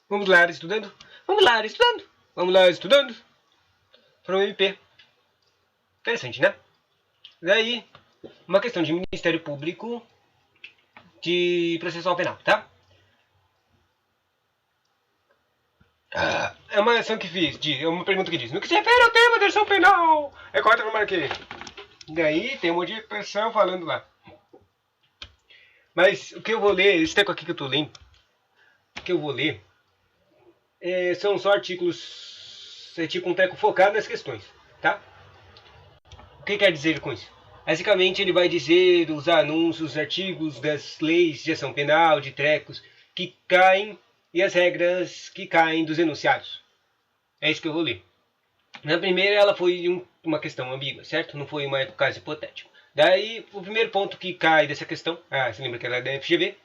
Vamos lá, estudando. Vamos lá, estudando. Vamos lá, estudando. Para o MP. Interessante, né? Daí, uma questão de Ministério Público de processual penal, tá? É uma ação que fiz, é uma pergunta que diz: no que se refere ao tema da ação penal? É correto que eu marquei. Daí tem um monte de pessoa falando lá. Mas o que eu vou ler, esse teco aqui que eu tô lendo, o que eu vou ler são só artigos, é tipo um teco focado nas questões, tá? O que quer dizer com isso? Basicamente ele vai dizer os anúncios, os artigos das leis de ação penal, de trecos que caem e as regras que caem dos enunciados. É isso que eu vou ler. Na primeira ela foi uma questão ambígua, certo? Não foi um caso hipotético. Daí o primeiro ponto que cai dessa questão, você lembra que ela é da FGV,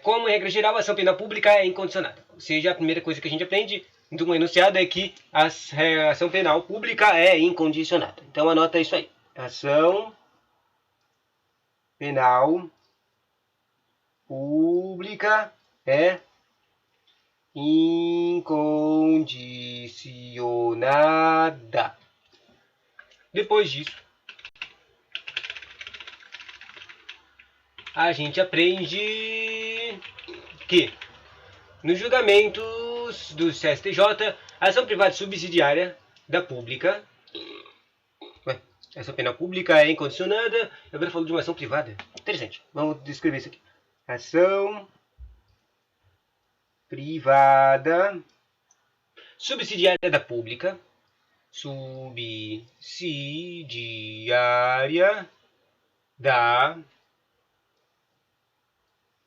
como regra geral a ação penal pública é incondicionada. Ou seja, a primeira coisa que a gente aprende de um enunciado é que a ação penal pública é incondicionada. Então anota isso aí. Ação penal pública é incondicionada. Depois disso, a gente aprende que nos julgamentos do STJ, a ação privada subsidiária da pública, a ação penal pública é incondicionada. Eu agora falo de uma ação privada. Interessante. Vamos descrever isso aqui. Ação privada subsidiária da pública. Subsidiária da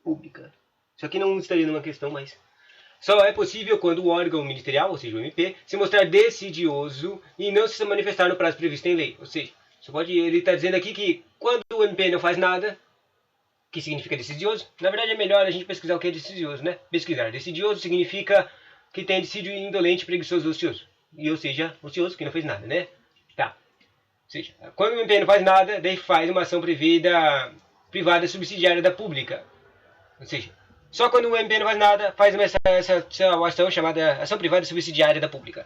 pública. Isso aqui não estaria numa questão, mas só é possível quando o órgão ministerial, ou seja, o MP, se mostrar decidioso e não se manifestar no prazo previsto em lei. Ou seja, ele está dizendo aqui que quando o MP não faz nada, que significa decidioso, na verdade é melhor a gente pesquisar o que é decidioso, né? Pesquisar. Decidioso significa que tem decídio indolente, preguiçoso, ocioso. E, ou seja, ocioso, que não fez nada, né? Tá. Ou seja, quando o MP não faz nada, daí faz uma ação privada subsidiária da pública. Ou seja, só quando o MP não faz nada, faz essa ação chamada ação privada subsidiária da pública.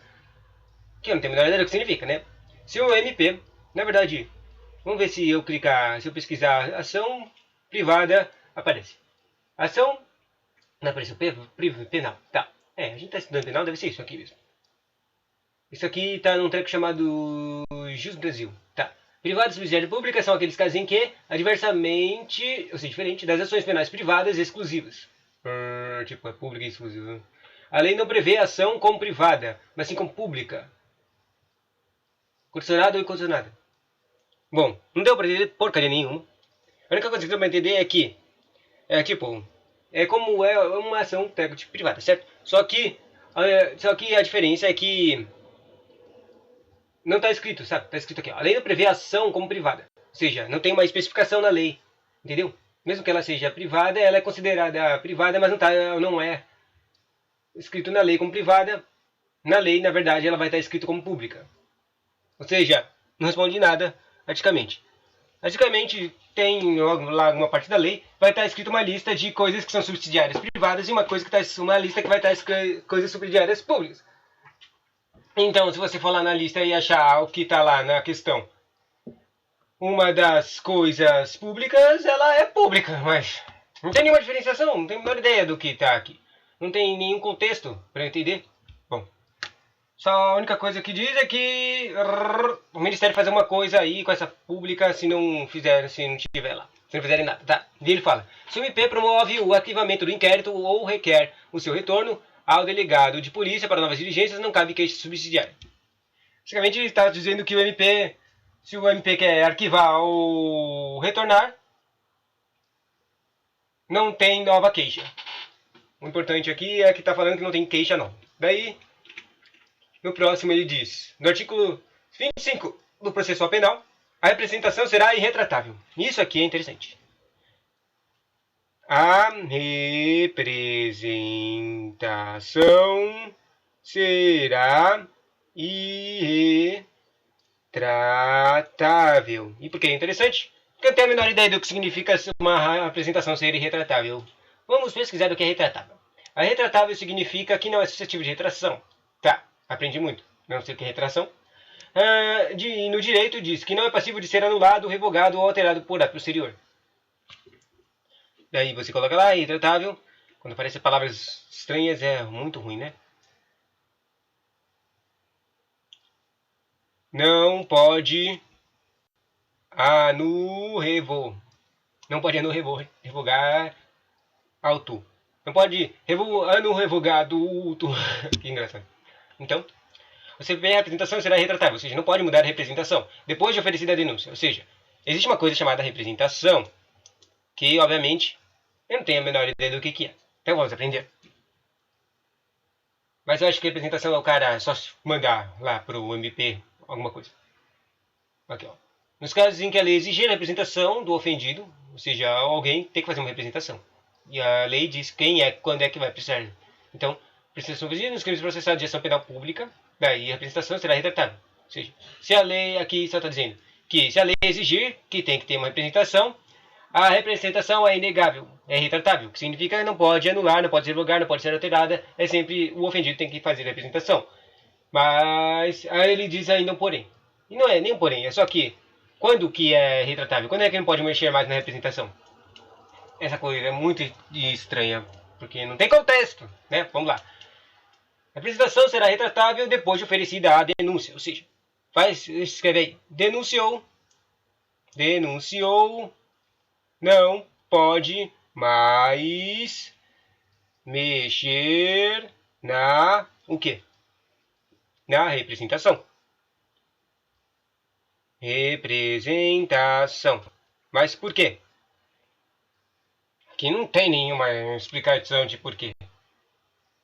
Que eu não tenho a menor ideia do que significa, né? Se o MP, na verdade, vamos ver se eu pesquisar ação privada, aparece. Ação, não apareceu, penal, tá. A gente está estudando penal, deve ser isso aqui mesmo. Isso aqui está num treco chamado Jus Brasil, tá. Privada e subsidiária pública são aqueles casos em que, adversamente, ou seja, diferente das ações penais privadas exclusivas. Tipo, é pública e exclusiva. A lei não prevê ação como privada, mas sim como pública. Condicionada ou incondicionada. Bom, não deu pra entender porcaria nenhuma. A única coisa que deu pra entender é que, é como é uma ação tipo, privada, certo? Só que a diferença é que não está escrito, sabe? Está escrito aqui, ó. A lei não prevê ação como privada. Ou seja, não tem uma especificação na lei. Entendeu? Mesmo que ela seja privada, ela é considerada privada, mas não é escrito na lei como privada. Na lei, na verdade, ela vai estar escrito como pública. Ou seja, não responde nada, praticamente. Praticamente, tem lá uma parte da lei, vai estar escrito uma lista de coisas que são subsidiárias privadas e uma lista que vai estar coisas subsidiárias públicas. Então, se você for lá na lista e achar o que está lá na questão, uma das coisas públicas, ela é pública, mas não tem nenhuma diferenciação, não tem a menor ideia do que está aqui. Não tem nenhum contexto para entender. Bom, só a única coisa que diz é que o Ministério faz uma coisa aí com essa pública se não tiver lá. Se não fizerem nada, tá? E ele fala: se o MP promove o arquivamento do inquérito ou requer o seu retorno ao delegado de polícia para novas diligências, não cabe queixa subsidiária. Basicamente, ele está dizendo que se o MP quer arquivar ou retornar, não tem nova queixa. O importante aqui é que está falando que não tem queixa, não. Daí, no próximo ele diz, no artigo 25 do processual penal, a representação será irretratável. Isso aqui é interessante. A representação será irretratável. E por que é interessante? Porque eu não tenho a menor ideia do que significa uma apresentação ser irretratável. Vamos pesquisar o que é retratável. A retratável significa que não é suscetível de retração. Tá, aprendi muito. Não sei o que é retração. No direito diz que não é passível de ser anulado, revogado ou alterado por ato posterior. Daí você coloca lá, retratável. Quando aparecem palavras estranhas é muito ruim, né? Não pode Não pode revogar auto. Não pode revogado. Que engraçado. Então, você vê a representação será retratável, ou seja, não pode mudar a representação depois de oferecida a denúncia. Ou seja, existe uma coisa chamada representação que, obviamente, eu não tenho a menor ideia do que é. Então vamos aprender. Mas eu acho que representação é o cara só mandar lá pro MP alguma coisa. Aqui, ó. Nos casos em que a lei exigir a representação do ofendido, ou seja, alguém tem que fazer uma representação. E a lei diz quando é que vai precisar. Então, representação exigida nos crimes processados de ação penal pública, daí a representação será retratável. Ou seja, se a lei aqui só está dizendo que se a lei exigir que tem que ter uma representação, a representação é inegável, é retratável, que significa que não pode anular, não pode ser revogar, não pode ser alterada, é sempre o ofendido tem que fazer a representação. Mas aí ele diz ainda um porém. E não é nem um porém, é só que quando que é retratável? Quando é que não pode mexer mais na representação? Essa coisa é muito estranha, porque não tem contexto, né? Vamos lá. A representação será retratável depois de oferecida a denúncia, ou seja, escreve aí, denunciou, não pode mais mexer o quê? Na representação. Representação. Mas por quê? Aqui não tem nenhuma explicação de porquê.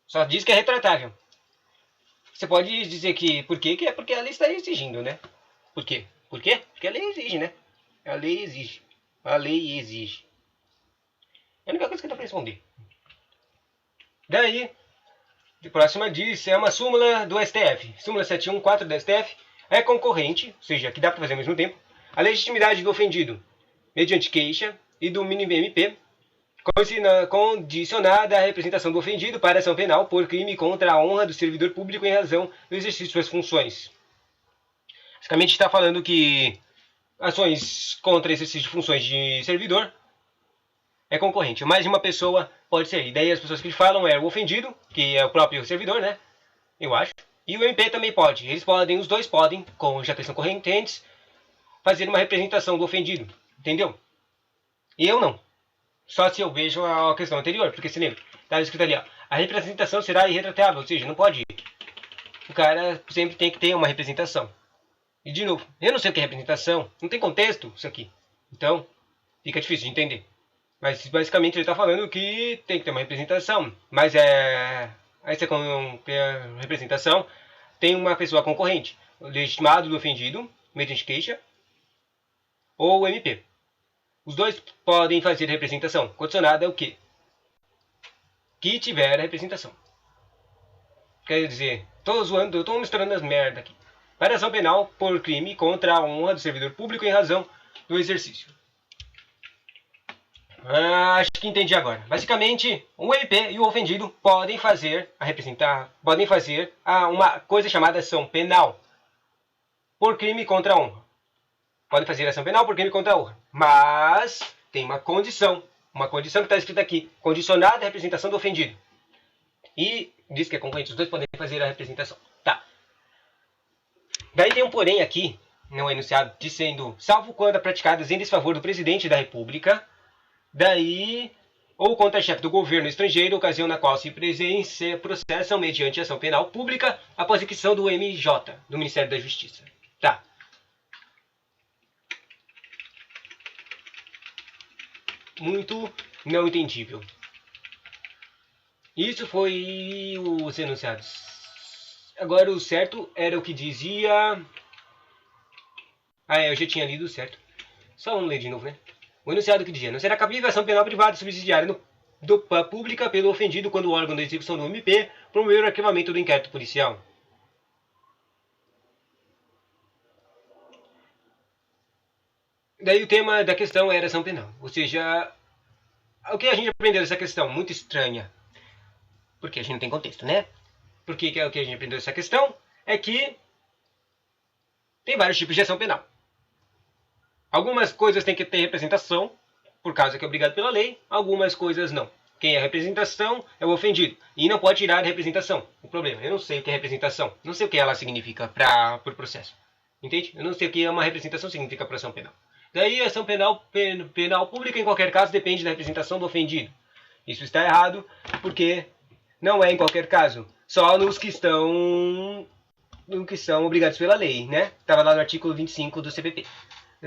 Só diz que é retratável. Você pode dizer que por quê? Que é porque a lei está exigindo, né? Por quê? Por quê? Porque a lei exige, né? A lei exige. A lei exige. É a única coisa que dá para responder. Daí, de próxima diz, é uma súmula do STF. Súmula 714 do STF é concorrente, ou seja, que dá para fazer ao mesmo tempo, a legitimidade do ofendido mediante queixa e do mini MP condicionada à representação do ofendido para ação penal por crime contra a honra do servidor público em razão do exercício de suas funções. Basicamente está falando que ações contra exercício de funções de servidor é concorrente. Mais de uma pessoa pode ser. E daí as pessoas que falam é o ofendido, que é o próprio servidor, né? Eu acho. E o MP também pode. Os dois podem, já que são correntes, fazer uma representação do ofendido. Entendeu? E eu não. Só se eu vejo a questão anterior, porque se lembra, está escrito ali, ó, a representação será irretratável, ou seja, não pode. O cara sempre tem que ter uma representação. E de novo, eu não sei o que é representação, não tem contexto isso aqui. Então, fica difícil de entender. Mas basicamente ele está falando que tem que ter uma representação. Mas aí você com a representação tem uma pessoa concorrente, o legitimado do ofendido, mediante queixa, ou o MP. Os dois podem fazer representação. Condicionada é o quê? Que tiver representação. Quer dizer, tô zoando, eu tô misturando as merda aqui. Variação penal por crime contra a honra do servidor público em razão do exercício. Acho que entendi agora. Basicamente, o MP e o ofendido podem fazer uma coisa chamada ação penal por crime contra a honra. Podem fazer ação penal por crime contra a honra. Mas tem uma condição. Uma condição que está escrita aqui. Condicionada à representação do ofendido. E diz que é concorrente. Os dois podem fazer a representação. Tá. Daí tem um porém aqui, no enunciado, dizendo, salvo quando praticadas em desfavor do presidente da República, daí, ou contra chefe do governo estrangeiro, ocasião na qual se processam mediante ação penal pública após a execução do MJ, do Ministério da Justiça. Tá. Muito não entendível. Isso foi os enunciados. Agora o certo era o que dizia... eu já tinha lido o certo. Só vamos ler de novo, né? O enunciado que dizia: não será cabível ação penal privada subsidiária pública pelo ofendido quando o órgão da execução do MP promover o arquivamento do inquérito policial. Daí o tema da questão era ação penal. Ou seja, o que a gente aprendeu dessa questão? Muito estranha. porque a gente não tem contexto, né? Porque que é o que a gente aprendeu essa questão? É que tem vários tipos de ação penal. Algumas coisas têm que ter representação, por causa que é obrigado pela lei, algumas coisas não. Quem é representação é o ofendido. E não pode tirar a representação. O problema, eu não sei o que é representação. Não sei o que ela significa para o processo. Entende? Eu não sei o que uma representação significa para ação penal. Daí a ação penal pública, em qualquer caso, depende da representação do ofendido. Isso está errado, porque não é em qualquer caso. Só nos que são obrigados pela lei, né? Estava lá no artigo 25 do CPP.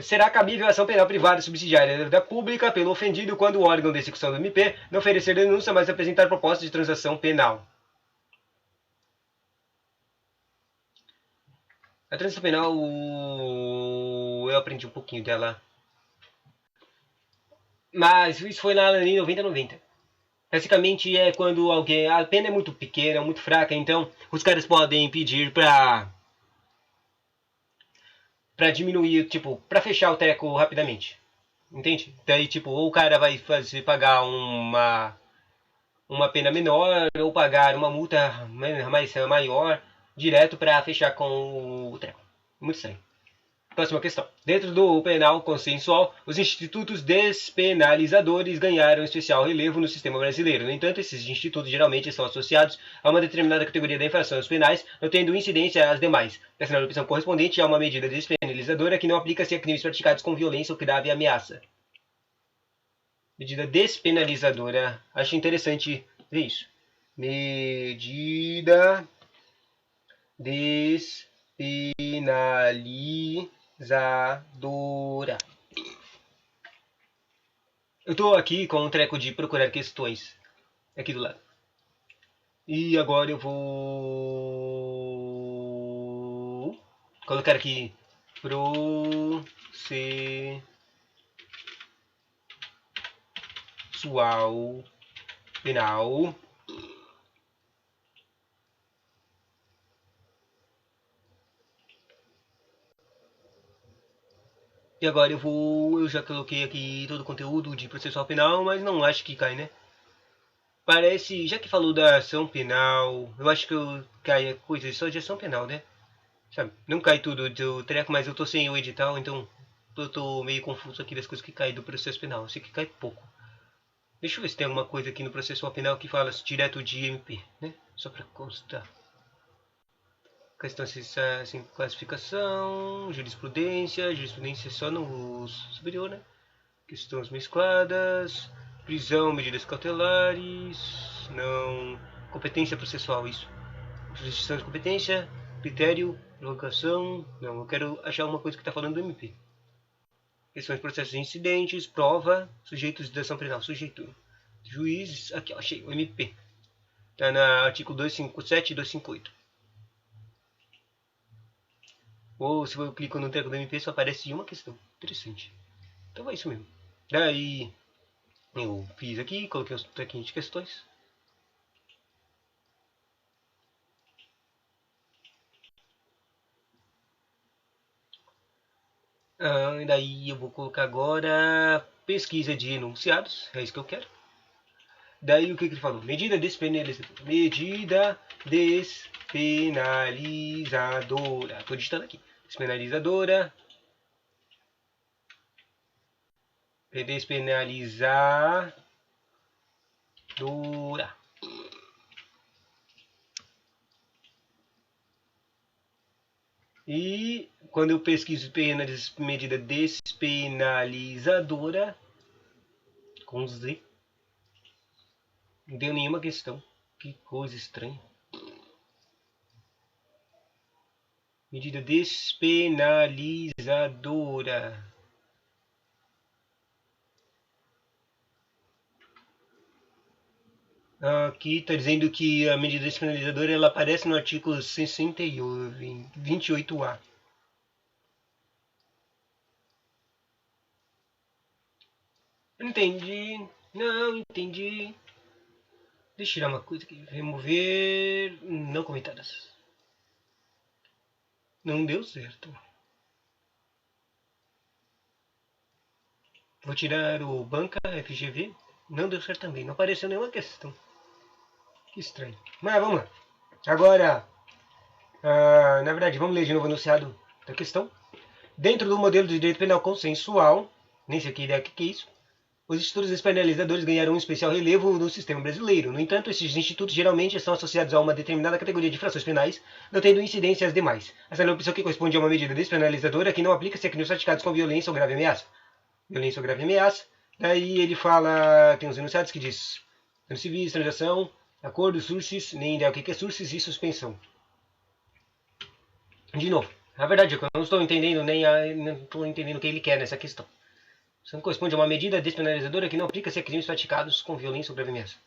Será cabível a ação penal privada subsidiária da pública pelo ofendido quando o órgão de execução do MP não oferecer denúncia, mas apresentar proposta de transação penal. A transação penal, eu aprendi um pouquinho dela, mas isso foi na lei 9090. Basicamente é quando alguém, a pena é muito pequena, muito fraca, então os caras podem pedir pra diminuir, tipo, pra fechar o treco rapidamente. Entende? Daí, tipo, ou o cara vai fazer pagar uma pena menor ou pagar uma multa maior direto para fechar com o treco. Muito estranho. Próxima questão. Dentro do penal consensual, os institutos despenalizadores ganharam especial relevo no sistema brasileiro. No entanto, esses institutos geralmente são associados a uma determinada categoria de infrações penais, não tendo incidência às demais, destinando a opção correspondente a uma medida despenalizadora que não aplica-se a crimes praticados com violência ou grave ameaça. Medida despenalizadora. Acho interessante ver isso. Medida despenalizadora. Eu tô aqui com um treco de procurar questões aqui do lado. E agora eu vou colocar aqui processual penal. E agora eu já coloquei aqui todo o conteúdo de processual penal, mas não acho que cai, né? Parece, já que falou da ação penal, eu acho que eu cai coisas só de ação penal, né? Sabe? Não cai tudo do treco, mas eu tô sem o edital, então eu tô meio confuso aqui das coisas que caem do processo penal. Eu sei que cai pouco. Deixa eu ver se tem alguma coisa aqui no processo penal que fala direto de MP, né? Só pra constar. Questão assim, classificação, jurisprudência só no superior, né? Questões mescladas, prisão, medidas cautelares, não. Competência processual, isso. Jurisdição de competência, critério, prorrogação. Não, eu quero achar uma coisa que está falando do MP. Questões de processos de incidentes, prova, sujeitos de ação penal, sujeito. Juiz, aqui, ó, achei, o MP. Está no artigo 257 e 258. Ou se eu clico no treco do MP, só aparece uma questão. Interessante. Então é isso mesmo. Daí eu fiz aqui, coloquei os trequinhos de questões. E daí eu vou colocar agora pesquisa de enunciados. É isso que eu quero. Daí o que ele falou? Medida despenalizadora. Medida despenalizadora. Estou digitando aqui. Despenalizadora. Despenalizadora. E quando eu pesquiso medida despenalizadora, com Z, não deu nenhuma questão. Que coisa estranha. Medida despenalizadora. Aqui está dizendo que a medida despenalizadora ela aparece no artigo 28A. Entendi. Não, entendi. Deixa eu tirar uma coisa aqui. Remover. Não comentadas. Não deu certo. Vou tirar o banca FGV. Não deu certo também. Não apareceu nenhuma questão. Que estranho. Mas vamos lá. Agora, na verdade, vamos ler de novo o enunciado da questão. Dentro do modelo de direito penal consensual, nem sei que ideia que é isso, os institutos despenalizadores ganharam um especial relevo no sistema brasileiro. No entanto, esses institutos geralmente estão associados a uma determinada categoria de infrações penais, não tendo incidência às demais. Essa é a opção que corresponde a uma medida despenalizadora que não aplica-se a crimes praticados com violência ou grave ameaça. Violência ou grave ameaça. Daí ele fala, tem uns enunciados que diz danos civis, transação, acordo, sursis, nem ideia o que é sursis e suspensão. De novo, a verdade é que eu não estou entendendo não estou entendendo o que ele quer nessa questão. Isso não corresponde a uma medida despenalizadora que não aplica-se a crimes praticados com violência ou grave ameaça.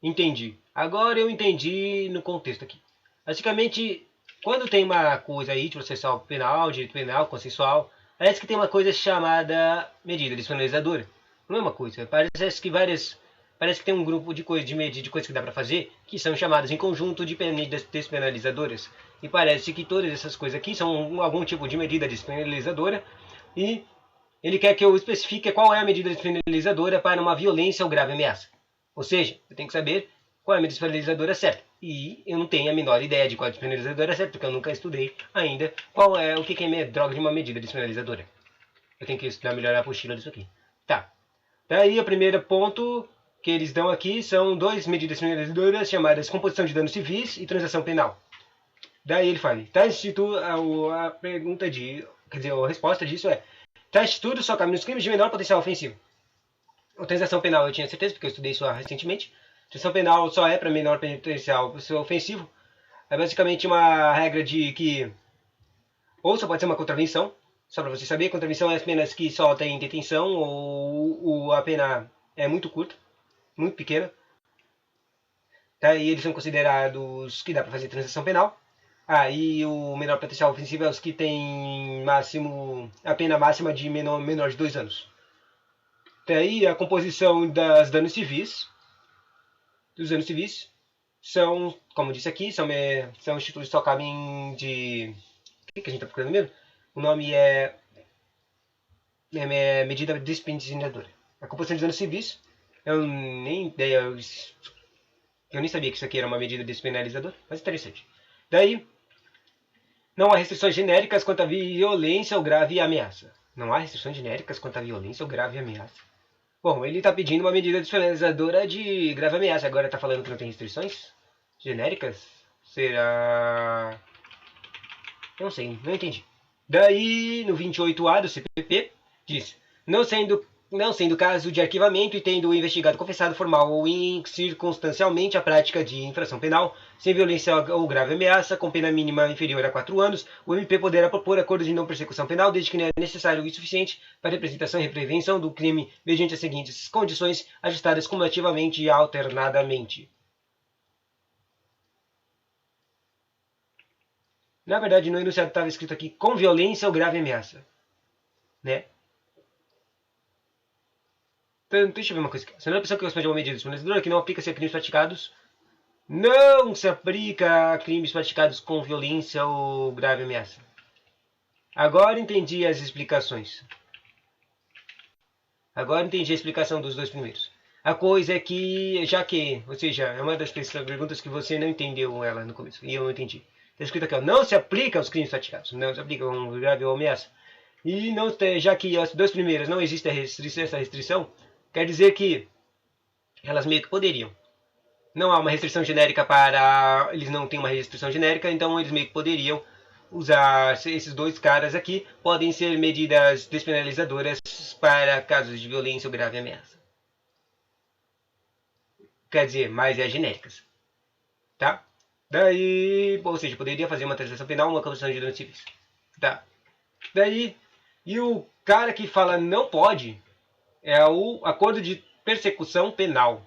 Entendi. Agora eu entendi no contexto aqui. Basicamente, quando tem uma coisa aí de processual penal, direito penal, consensual, parece que tem uma coisa chamada medida despenalizadora. Não é uma coisa. Parece que tem um grupo de coisas de coisas que dá para fazer que são chamadas em conjunto de medidas despenalizadoras. E parece que todas essas coisas aqui são algum tipo de medida despenalizadora e ele quer que eu especifique qual é a medida despenalizadora para uma violência ou grave ameaça. Ou seja, eu tenho que saber qual é a medida despenalizadora certa. E eu não tenho a menor ideia de qual é a despenalizadora certa, porque eu nunca estudei ainda o que é droga de uma medida despenalizadora. Eu tenho que estudar melhor a apostila disso aqui. Tá. Daí o primeiro ponto que eles dão aqui são duas medidas despenalizadoras chamadas composição de danos civis e transação penal. Daí ele fala, tá instituto, a pergunta de, quer dizer, a resposta disso é, tá estudo só cabe nos crimes de menor potencial ofensivo. A transação penal eu tinha certeza, porque eu estudei isso recentemente. A transação penal só é para menor potencial ofensivo. É basicamente uma regra de que ou só pode ser uma contravenção, só para você saber, contravenção é apenas que só tem detenção ou a pena é muito curta, muito pequena. Tá? E eles são considerados que dá para fazer transação penal. E o menor potencial ofensivo é os que tem a pena máxima de menor de 2 anos. Daí a composição dos danos civis, são, como disse aqui, são institutos que só cabem de... O que a gente está procurando mesmo? O nome é medida disciplinadora. A composição de danos civis, eu nem sabia que isso aqui era uma medida despenalizadora, mas interessante. Daí, não há restrições genéricas quanto à violência ou grave ameaça. Não há restrições genéricas quanto à violência ou grave ameaça. Bom, ele está pedindo uma medida despenalizadora de grave ameaça. Agora está falando que não tem restrições genéricas? Será... Não sei, não entendi. Daí, no 28A do CPP, diz: não sendo caso de arquivamento e tendo o investigado confessado formal ou circunstancialmente a prática de infração penal, sem violência ou grave ameaça, com pena mínima inferior a 4 anos, o MP poderá propor acordo de não persecução penal, desde que não é necessário e suficiente para a representação e prevenção do crime mediante as seguintes condições, ajustadas cumulativamente e alternadamente. Na verdade, no enunciado estava escrito aqui com violência ou grave ameaça. Né? Então, deixa eu ver uma coisa aqui. Se não é a pessoa que responde a uma medida disciplinadora que não aplica-se a crimes praticados, não se aplica a crimes praticados com violência ou grave ameaça. Agora entendi as explicações. Agora entendi a explicação dos dois primeiros. A coisa é que, ou seja, é uma das perguntas que você não entendeu ela no começo, e eu não entendi. Está escrito aqui, ó, não se aplica aos crimes praticados, não se aplica com grave ou ameaça. E não, já que as duas primeiras não existe essa restrição, quer dizer que elas meio que poderiam. Não há uma restrição genérica para... Eles não têm uma restrição genérica, então eles meio que poderiam usar esses dois caras aqui. Podem ser medidas despenalizadoras para casos de violência ou grave ameaça. Quer dizer, mais genéricas. Tá? Daí... Ou seja, poderia fazer uma transação penal, uma comissão de danos civis. Tá? Daí... E o cara que fala não pode é o acordo de persecução penal.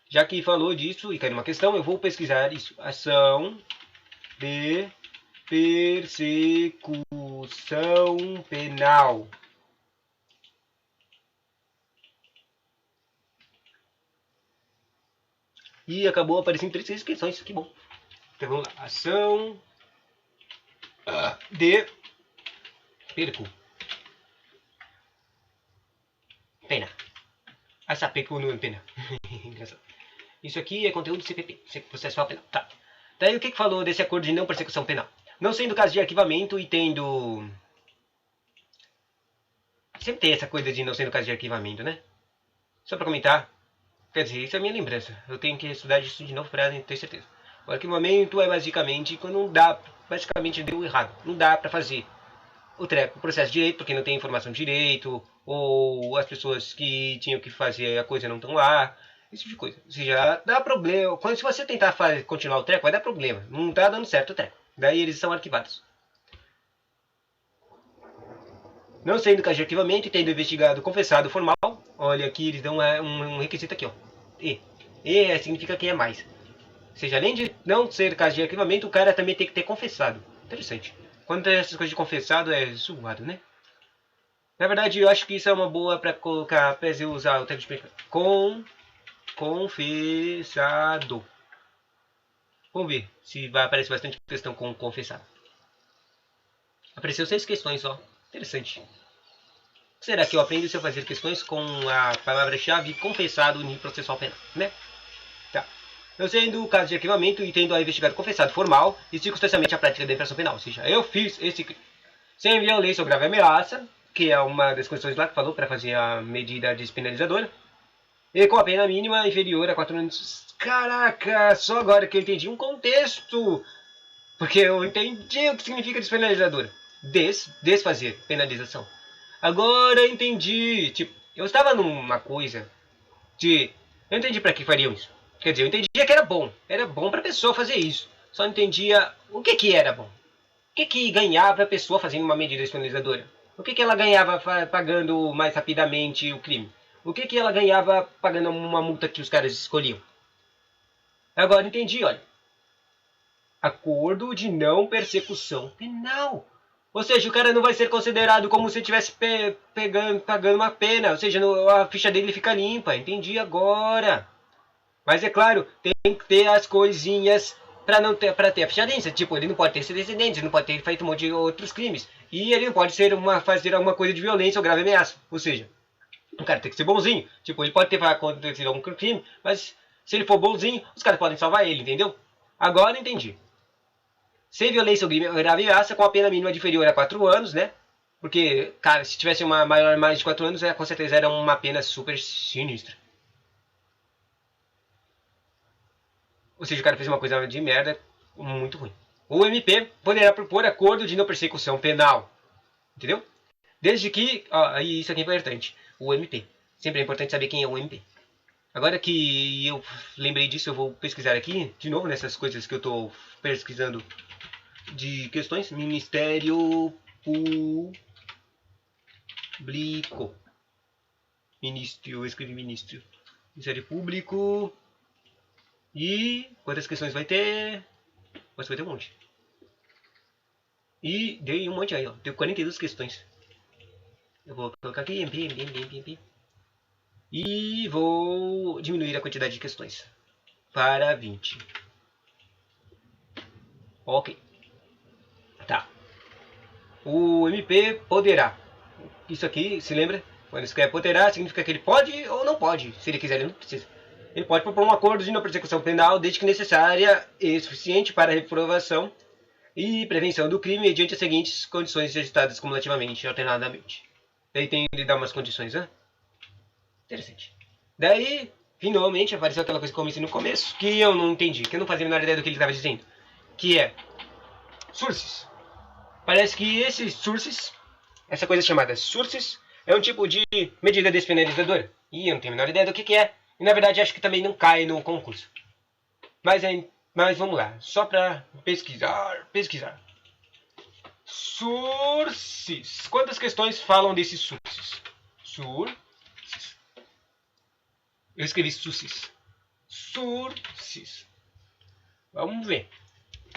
Já que falou disso e caiu uma questão, eu vou pesquisar isso. Ação de persecução penal. E acabou aparecendo 3 questões, que bom. Então vamos lá. Ação de perco. Pena. Essa perco não é pena. Engraçado. Isso aqui é conteúdo CPP, processual penal. Tá. Daí o que falou desse acordo de não persecução penal? Não sendo caso de arquivamento e tendo... Sempre tem essa coisa de não sendo caso de arquivamento, né? Só pra comentar. Quer dizer, isso é a minha lembrança. Eu tenho que estudar isso de novo pra ter certeza. O arquivamento é basicamente quando não dá... Basicamente deu errado. Não dá pra fazer o processo de direito, porque não tem informação de direito, ou as pessoas que tinham que fazer a coisa não estão lá, esse tipo de coisa. Ou seja, dá problema. Se você tentar continuar o treco, vai dar problema. Não tá dando certo o treco. Daí eles são arquivados. Não sendo caso de arquivamento e tendo investigado confessado formal, olha aqui, eles dão um requisito aqui, ó. E. Significa quem é mais. Ou seja, além de não ser caso de arquivamento, o cara também tem que ter confessado. Interessante. Quando tem essas coisas de confessado, é zoado, né? Na verdade, eu acho que isso é uma boa para colocar, para eu usar o termo de confessado. Vamos ver se vai aparecer bastante questão com confessado. Apareceu 6 questões só. Interessante. Será que eu aprendo se eu fazer questões com a palavra-chave confessado no processual penal, né? Tá. Eu sendo o caso de arquivamento e tendo a investigado confessado formal e circunstancialmente a prática da infração penal. Ou seja, eu fiz esse crime sem violência ou grave ameaça, que é uma das questões lá que falou para fazer a medida despenalizadora, e com a pena mínima inferior a 4 anos. Caraca, só agora que eu entendi um contexto, porque eu entendi o que significa despenalizadora. Desfazer, penalização. Agora eu entendi, tipo, eu estava numa coisa de... Eu entendi para que fariam isso. Quer dizer, eu entendia que era bom para a pessoa fazer isso. Só não entendia o que era bom. O que ganhava a pessoa fazendo uma medida despenalizadora? O que ela ganhava pagando mais rapidamente o crime? O que ela ganhava pagando uma multa que os caras escolhiam? Agora entendi, olha. Acordo de não persecução penal. Ou seja, o cara não vai ser considerado como se estivesse pagando uma pena. Ou seja, a ficha dele fica limpa. Entendi agora. Mas é claro, tem que ter as coisinhas para ter a fichadência. Tipo, ele não pode ter antecedentes, ele não pode ter feito um monte de outros crimes. E ele não pode fazer alguma coisa de violência ou grave ameaça. Ou seja, o cara tem que ser bonzinho. Tipo, ele pode ter acontecido algum crime, mas se ele for bonzinho, os caras podem salvar ele, entendeu? Agora entendi. Sem violência ou grave ameaça, com a pena mínima inferior a 4 anos, né? Porque, cara, se tivesse uma maior mais de 4 anos, com certeza era uma pena super sinistra. Ou seja, o cara fez uma coisa de merda muito ruim. O MP poderá propor acordo de não persecução penal. Entendeu? Desde que... isso aqui é importante. O MP. Sempre é importante saber quem é o MP. Agora que eu lembrei disso, eu vou pesquisar aqui, de novo, nessas coisas que eu estou pesquisando de questões. Ministério Público. Ministro, eu escrevi ministro. Ministério Público... E quantas questões vai ter? Vai ter um monte. E dei um monte aí, ó. Deu 42 questões. Eu vou colocar aqui, MP. E vou diminuir a quantidade de questões para 20. Ok. Tá. O MP poderá. Isso aqui, se lembra? Quando escreve poderá, significa que ele pode ou não pode. Se ele quiser, ele não precisa. Ele pode propor um acordo de não persecução penal desde que necessária e suficiente para a reprovação e prevenção do crime mediante as seguintes condições registradas cumulativamente alternadamente. Daí tem ele dá umas condições, né? Interessante. Daí, finalmente, apareceu aquela coisa que eu comecei no começo, que eu não entendi, que eu não fazia a menor ideia do que ele estava dizendo. Que é sources. Parece que esses sources, essa coisa chamada sources, é um tipo de medida despenalizadora. E eu não tenho a menor ideia do que é. E na verdade acho que também não cai no concurso. Mas vamos lá, só para pesquisar. Sources. Quantas questões falam desses sources? Sources. Eu escrevi sources. Sources. Vamos ver.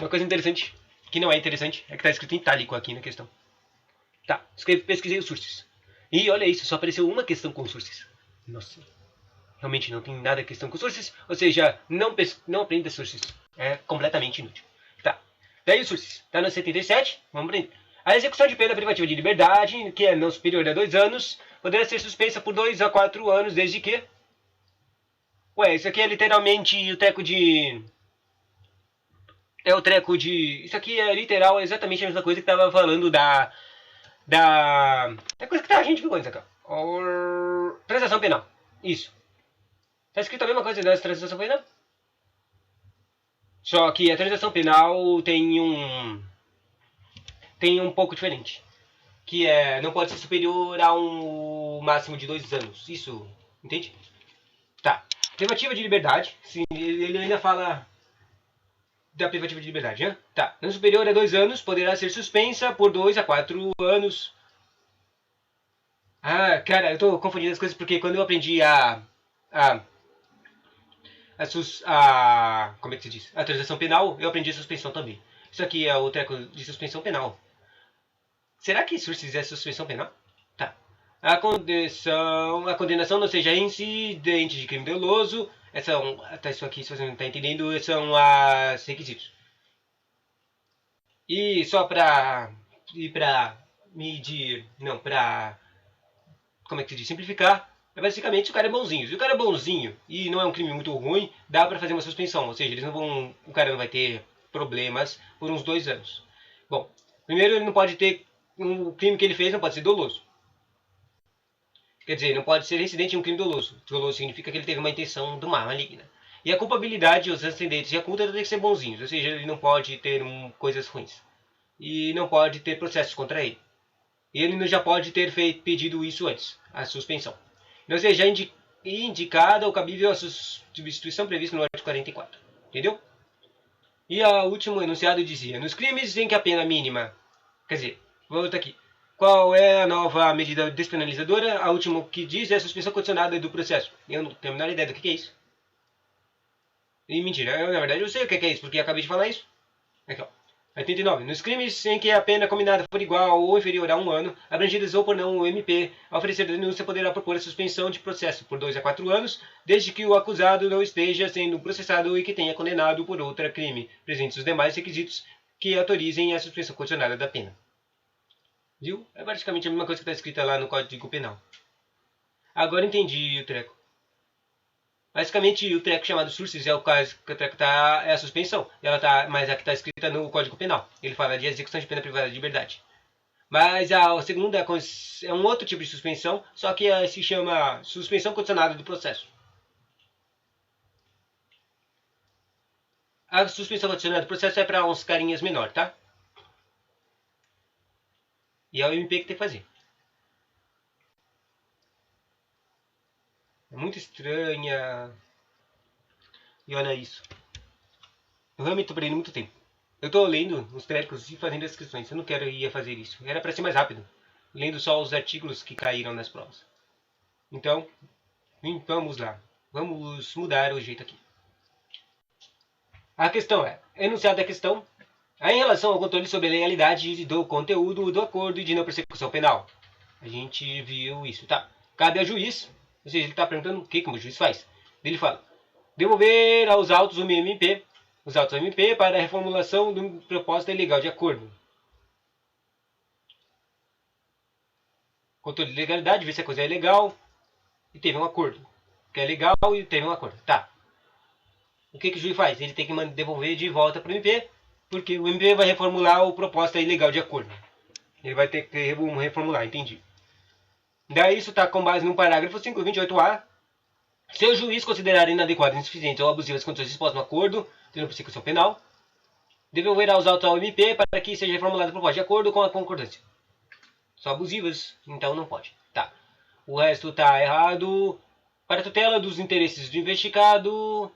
Uma coisa interessante, que não é interessante, é que está escrito em itálico aqui na questão. Tá, pesquisei os sources. E olha isso, só apareceu uma questão com sources. Nossa. Realmente não tem nada questão com sources, ou seja, não aprenda sources. É completamente inútil. Tá. Daí os sources. Tá no 77, vamos aprender. A execução de pena privativa de liberdade, que é não superior a 2 anos, poderá ser suspensa por 2 a 4 anos, desde que Ué, isso aqui é literalmente o treco de... É o treco de... Isso aqui é literal, é exatamente a mesma coisa que tava falando da coisa que tá, a gente ficou isso aqui, ó. Transação penal. Isso. Tá escrito a mesma coisa da transação penal. Só que a transação penal tem um pouco diferente. Que é, não pode ser superior a um máximo de 2 anos. Isso, entende? Tá. Privativa de liberdade. Sim, ele ainda fala da privativa de liberdade, né? Tá. Não superior a 2 anos, poderá ser suspensa por 2 a 4 anos. Ah, cara, eu tô confundindo as coisas porque quando eu aprendi a, como é que se diz? A transação penal, eu aprendi a suspensão também. Isso aqui é o treco de suspensão penal. Será que SURSIS é suspensão penal? Tá. A condenação não seja incidente de crime doloso. Tá, isso aqui, se você não está entendendo, são os requisitos. E só para medir, não, para, como é que se diz, simplificar, é basicamente o cara é bonzinho. Se o cara é bonzinho e não é um crime muito ruim, dá para fazer uma suspensão. Ou seja, o cara não vai ter problemas por uns 2 anos. Bom, primeiro ele não pode ter, o crime que ele fez não pode ser doloso. Quer dizer, não pode ser incidente em um crime doloso. Doloso significa que ele teve uma intenção do mal, maligna. E a culpabilidade, os ascendentes e a culpa tem que ser bonzinhos, ou seja, ele não pode ter coisas ruins. E não pode ter processos contra ele. E ele já pode ter pedido isso antes, a suspensão. Ou seja, indicada ou cabível a substituição prevista no artigo 44. Entendeu? E o último enunciado dizia: nos crimes em que a pena mínima. Quer dizer, vou voltar aqui. Qual é a nova medida despenalizadora? A última que diz é a suspensão condicionada do processo. Eu não tenho a menor ideia do que é isso. E mentira, na verdade eu sei o que é isso, porque eu acabei de falar isso. Aqui, ó. 89. Nos crimes em que a pena combinada for igual ou inferior a 1 ano, abrangidas ou por não o MP, a oferecer a denúncia poderá propor a suspensão de processo por 2 a 4 anos, desde que o acusado não esteja sendo processado e que tenha condenado por outro crime, presentes os demais requisitos que autorizem a suspensão condicionada da pena. Viu? É praticamente a mesma coisa que está escrita lá no Código Penal. Agora entendi o treco. Basicamente, o treco chamado SURSIS é o caso que o treco é a suspensão. Mas a que está escrita no Código Penal. Ele fala de execução de pena privada de liberdade. Mas a segunda é um outro tipo de suspensão, só que se chama suspensão condicionada do processo. A suspensão condicionada do processo é para uns carinhas menor, tá? E é o MP que tem que fazer. É muito estranha. E olha isso. Eu realmente tô perdendo muito tempo. Eu tô lendo os trecos e fazendo as questões. Eu não quero ir a fazer isso. Era para ser mais rápido. Lendo só os artigos que caíram nas provas. Então, vamos lá. Vamos mudar o jeito aqui. A questão é, enunciado da questão, em relação ao controle sobre a legalidade do conteúdo do acordo e de não persecução penal. A gente viu isso, tá? Cabe ao juiz, ou seja, ele está perguntando o que o juiz faz. Ele fala, devolver aos autos o MP, os autos do MP para a reformulação de proposta legal de acordo. Controle de legalidade, ver se a coisa é legal e teve um acordo. Que é legal e teve um acordo. Tá. O que o juiz faz? Ele tem que devolver de volta para o MP, porque o MP vai reformular a proposta ilegal de acordo. Ele vai ter que reformular, entendi. Daí isso está com base no parágrafo 528A. Se o juiz considerar inadequadas, insuficientes ou abusivas as condições dispostas no acordo, tendo persecução penal, devolverá os autos ao MP para que seja reformulada a proposta de acordo com a concordância. São abusivas, então não pode. Tá. O resto está errado. Para a tutela dos interesses do investigado,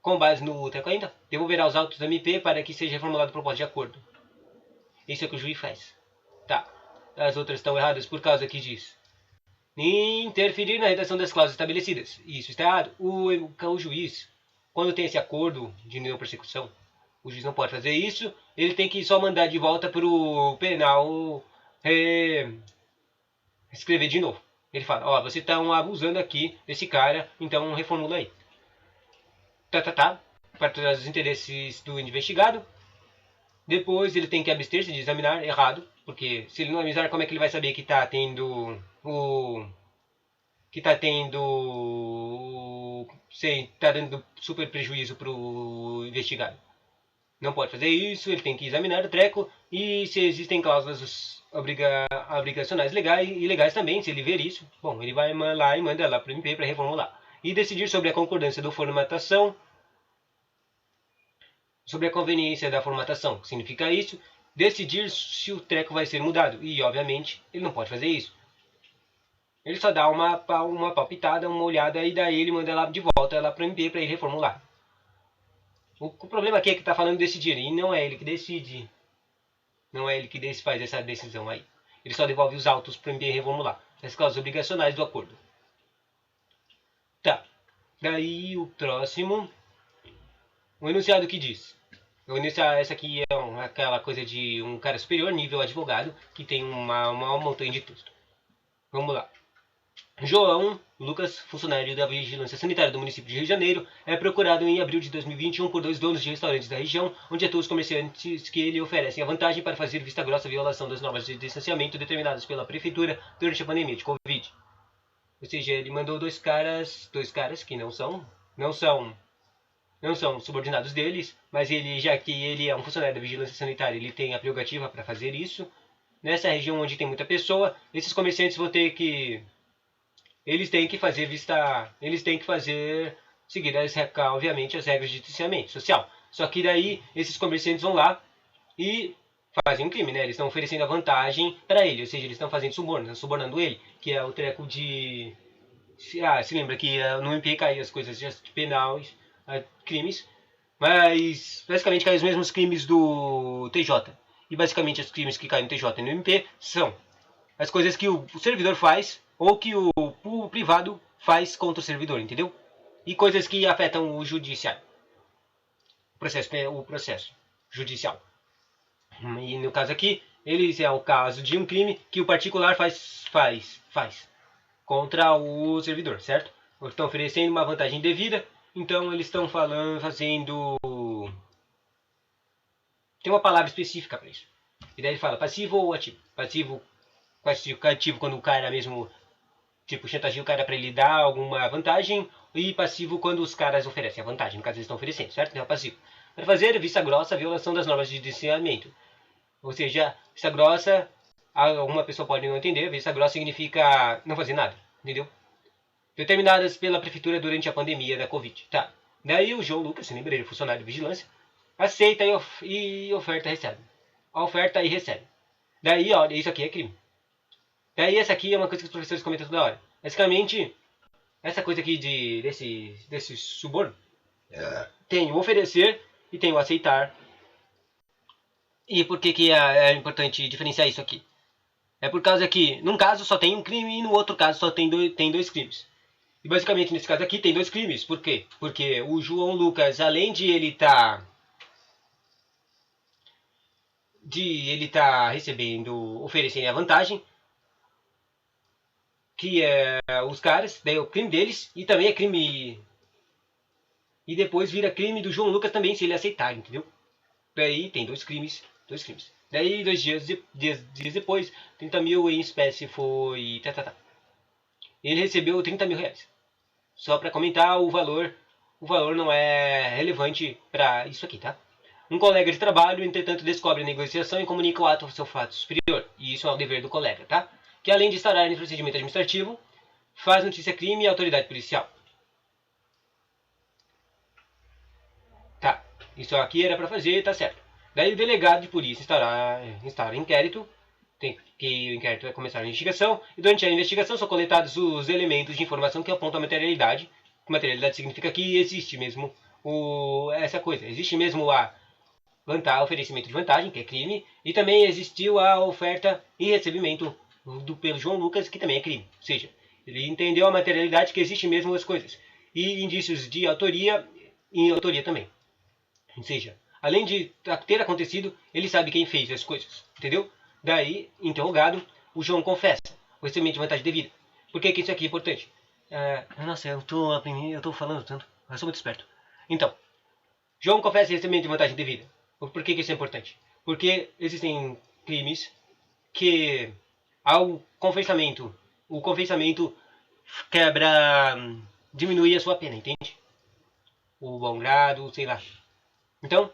com base no treco ainda, devolverá os autos do MP para que seja reformulada a proposta de acordo. Isso é o que o juiz faz. Tá. As outras estão erradas por causa que diz interferir na redação das cláusulas estabelecidas. Isso está errado. O juiz, quando tem esse acordo de não persecução, o juiz não pode fazer isso. Ele tem que só mandar de volta para o penal escrever de novo. Ele fala, ó, você está abusando aqui desse cara, então reformula aí. Tá. Para todos os interesses do investigado. Depois ele tem que abster-se de examinar errado, porque se ele não avisar, como é que ele vai saber que está tendo sem tá dando super prejuízo pro investigado. Não pode fazer isso, ele tem que examinar o treco e se existem cláusulas obrigacionais legais e legais também, se ele ver isso, bom, ele vai lá e manda lá para o MP para reformular. E decidir sobre a concordância da formatação, sobre a conveniência da formatação. Significa isso, decidir se o treco vai ser mudado. E, obviamente, ele não pode fazer isso. Ele só dá uma palpitada, uma olhada e daí ele manda lá de volta lá para o MP para ele reformular. O problema aqui é que está falando de decidir, e não é ele que decide. Não é ele que faz essa decisão aí. Ele só devolve os autos para o MP reformular. As cláusulas obrigacionais do acordo. Tá. Daí o próximo. O enunciado que diz. O enunciado, essa aqui é aquela coisa de um cara superior, nível advogado, que tem uma montanha de texto. Vamos lá. João Lucas, funcionário da Vigilância Sanitária do município de Rio de Janeiro, é procurado em abril de 2021 por 2 donos de restaurantes da região, onde atuam os comerciantes que lhe oferecem a vantagem para fazer vista grossa a violação das normas de distanciamento determinadas pela prefeitura durante a pandemia de Covid. Ou seja, ele mandou dois caras que não são subordinados deles, mas ele, já que ele é um funcionário da Vigilância Sanitária, ele tem a prerrogativa para fazer isso. Nessa região onde tem muita pessoa, esses comerciantes vão ter que eles têm que seguir, obviamente, as regras de distanciamento social. Só que daí, esses comerciantes vão lá e fazem um crime, né? Eles estão oferecendo a vantagem para ele, ou seja, eles estão fazendo suborno, estão subornando ele, que é o treco de... se lembra que no MP caem as coisas de penais, crimes, mas basicamente caem os mesmos crimes do TJ. E basicamente os crimes que caem no TJ e no MP são as coisas que o servidor faz ou que o privado faz contra o servidor, entendeu? E coisas que afetam o judiciário. O processo judicial. E no caso aqui, eles é o caso de um crime que o particular faz contra o servidor, certo? Eles estão oferecendo uma vantagem devida, então eles estão fazendo... Tem uma palavra específica para isso. E daí ele fala passivo ou ativo. Passivo quando o cara mesmo chantageia o cara para ele dar alguma vantagem, e passivo quando os caras oferecem a vantagem, no caso eles estão oferecendo, certo? Então é passivo. Para fazer vista grossa a violação das normas de distanciamento. Ou seja, vista grossa, alguma pessoa pode não entender, vista grossa significa não fazer nada, entendeu? Determinadas pela prefeitura durante a pandemia da Covid. Tá. Daí o João Lucas, se lembra, ele é funcionário de vigilância, aceita e oferta recebe. A oferta e recebe. Daí, olha, isso aqui é crime. Daí essa aqui é uma coisa que os professores comentam toda hora. Basicamente, essa coisa aqui desse suborno, tem o oferecer e tem o aceitar. E por que é importante diferenciar isso aqui? É por causa que, num caso só tem um crime e no outro caso só tem dois crimes. E basicamente nesse caso aqui tem dois crimes. Por quê? Porque o João Lucas, além de ele tá oferecendo a vantagem, que é os caras, daí é o crime deles, e também é crime... E depois vira crime do João Lucas também, se ele aceitar, entendeu? Daí tem dois crimes. Daí, 2 dias depois, 30 mil em espécie foi... Ele recebeu 30 mil reais. Só para comentar, o valor não é relevante para isso aqui, tá? Um colega de trabalho, entretanto, descobre a negociação e comunica o ato ao seu fato superior. E isso é o dever do colega, tá? Que além de estar em procedimento administrativo, faz notícia crime à autoridade policial. Tá, isso aqui era para fazer, tá certo. Daí o delegado de polícia instaura inquérito, o inquérito vai começar a investigação, e durante a investigação são coletados os elementos de informação que apontam a materialidade. Materialidade significa que existe mesmo essa coisa, existe mesmo o oferecimento de vantagem, que é crime, e também existiu a oferta e recebimento pelo João Lucas, que também é crime. Ou seja, ele entendeu a materialidade que existe mesmo as coisas. E indícios de autoria e autoria também. Ou seja, além de ter acontecido, ele sabe quem fez as coisas. Entendeu? Daí, interrogado, o João confessa o recebimento de vantagem devida. Por que isso aqui é importante? Nossa, eu tô falando tanto. Eu sou muito esperto. Então, João confessa o recebimento de vantagem devida. Por que isso é importante? Porque existem crimes que, ao confessamento, o confessamento quebra diminuir a sua pena, entende? O bom grado, sei lá. Então,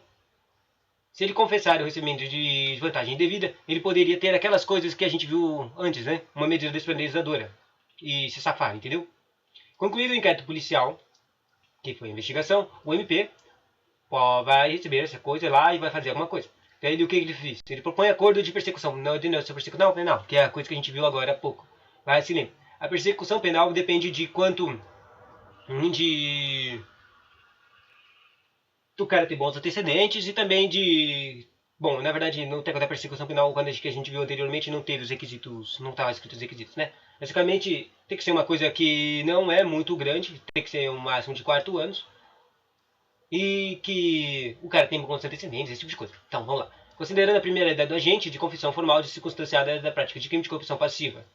se ele confessar o recebimento de vantagem indevida, ele poderia ter aquelas coisas que a gente viu antes, né? Uma medida despenalizadora. E se safar, entendeu? Concluído o inquérito policial, que foi a investigação, o MP vai receber essa coisa lá e vai fazer alguma coisa. Daí o que ele fez? Ele propõe acordo de persecução. Não, de persecução penal, que é a coisa que a gente viu agora há pouco. Mas se lembra. A persecução penal depende de quanto de do cara ter bons antecedentes e também de. Bom, na verdade, no teco da persecução penal, quando que a gente viu anteriormente, não teve os requisitos, não estava escrito os requisitos, né? Basicamente, tem que ser uma coisa que não é muito grande, tem que ser um máximo de 4 anos, e que o cara tem bons antecedentes, esse tipo de coisa. Então, vamos lá. Considerando a primeira idade do agente de confissão formal de circunstanciada da prática de crime de corrupção passiva.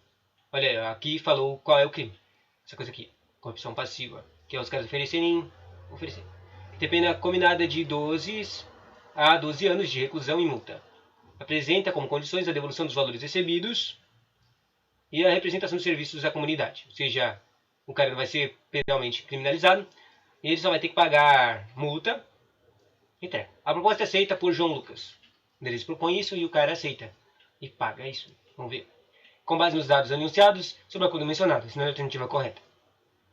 Olha, aqui falou qual é o crime. Essa coisa aqui, corrupção passiva, que é os caras oferecer. Tem pena combinada de 12 a 12 anos de reclusão e multa. Apresenta como condições a devolução dos valores recebidos e a representação dos serviços à comunidade. Ou seja, o cara não vai ser penalmente criminalizado e ele só vai ter que pagar multa e treco. A proposta é aceita por João Lucas. Eles propõem isso e o cara aceita e paga isso. Vamos ver. Com base nos dados anunciados sobre a acordo mencionado, se não é a alternativa correta.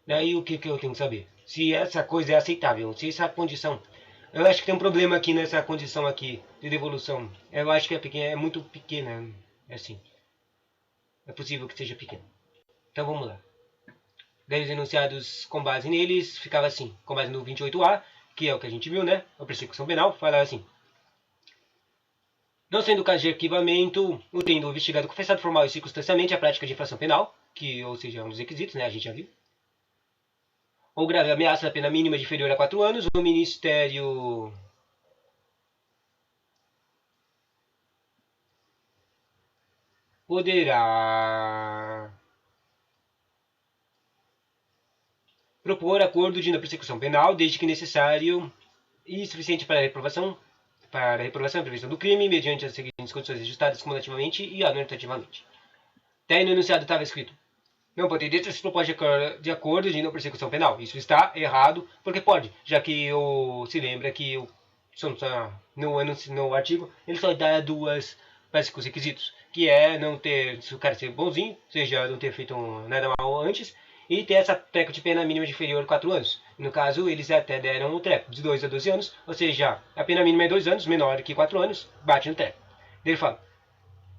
Daí o que eu tenho que saber? Se essa coisa é aceitável, se essa condição. Eu acho que tem um problema aqui nessa condição aqui de devolução. Eu acho que é pequena, é muito pequena. É assim. É possível que seja pequena. Então vamos lá. Daí os enunciados com base neles ficava assim, com base no 28A, que é o que a gente viu, né? A persecução penal, falava assim. Não sendo caso de arquivamento, o tendo investigado confessado formal e circunstancialmente a prática de infração penal, que, ou seja, é um dos requisitos, né? A gente já viu. Ou grave ameaça da pena mínima de inferior a 4 anos, o Ministério poderá propor acordo de não persecução penal, desde que necessário e suficiente para a reprovação e prevenção do crime, mediante as seguintes condições ajustadas cumulativamente e anotativamente. Daí no enunciado estava escrito: não poderia ter se proposta de acordo de não persecução penal. Isso está errado, porque pode, já que se lembra que no artigo ele só dá duas básicos requisitos, que é não ter, se o cara ser bonzinho, ou seja, não ter feito nada mal antes, e ter essa treco de pena mínima inferior a 4 anos. No caso, eles até deram o treco de 2 a 12 anos, ou seja, a pena mínima é 2 anos, menor que 4 anos, bate no treco. Ele fala: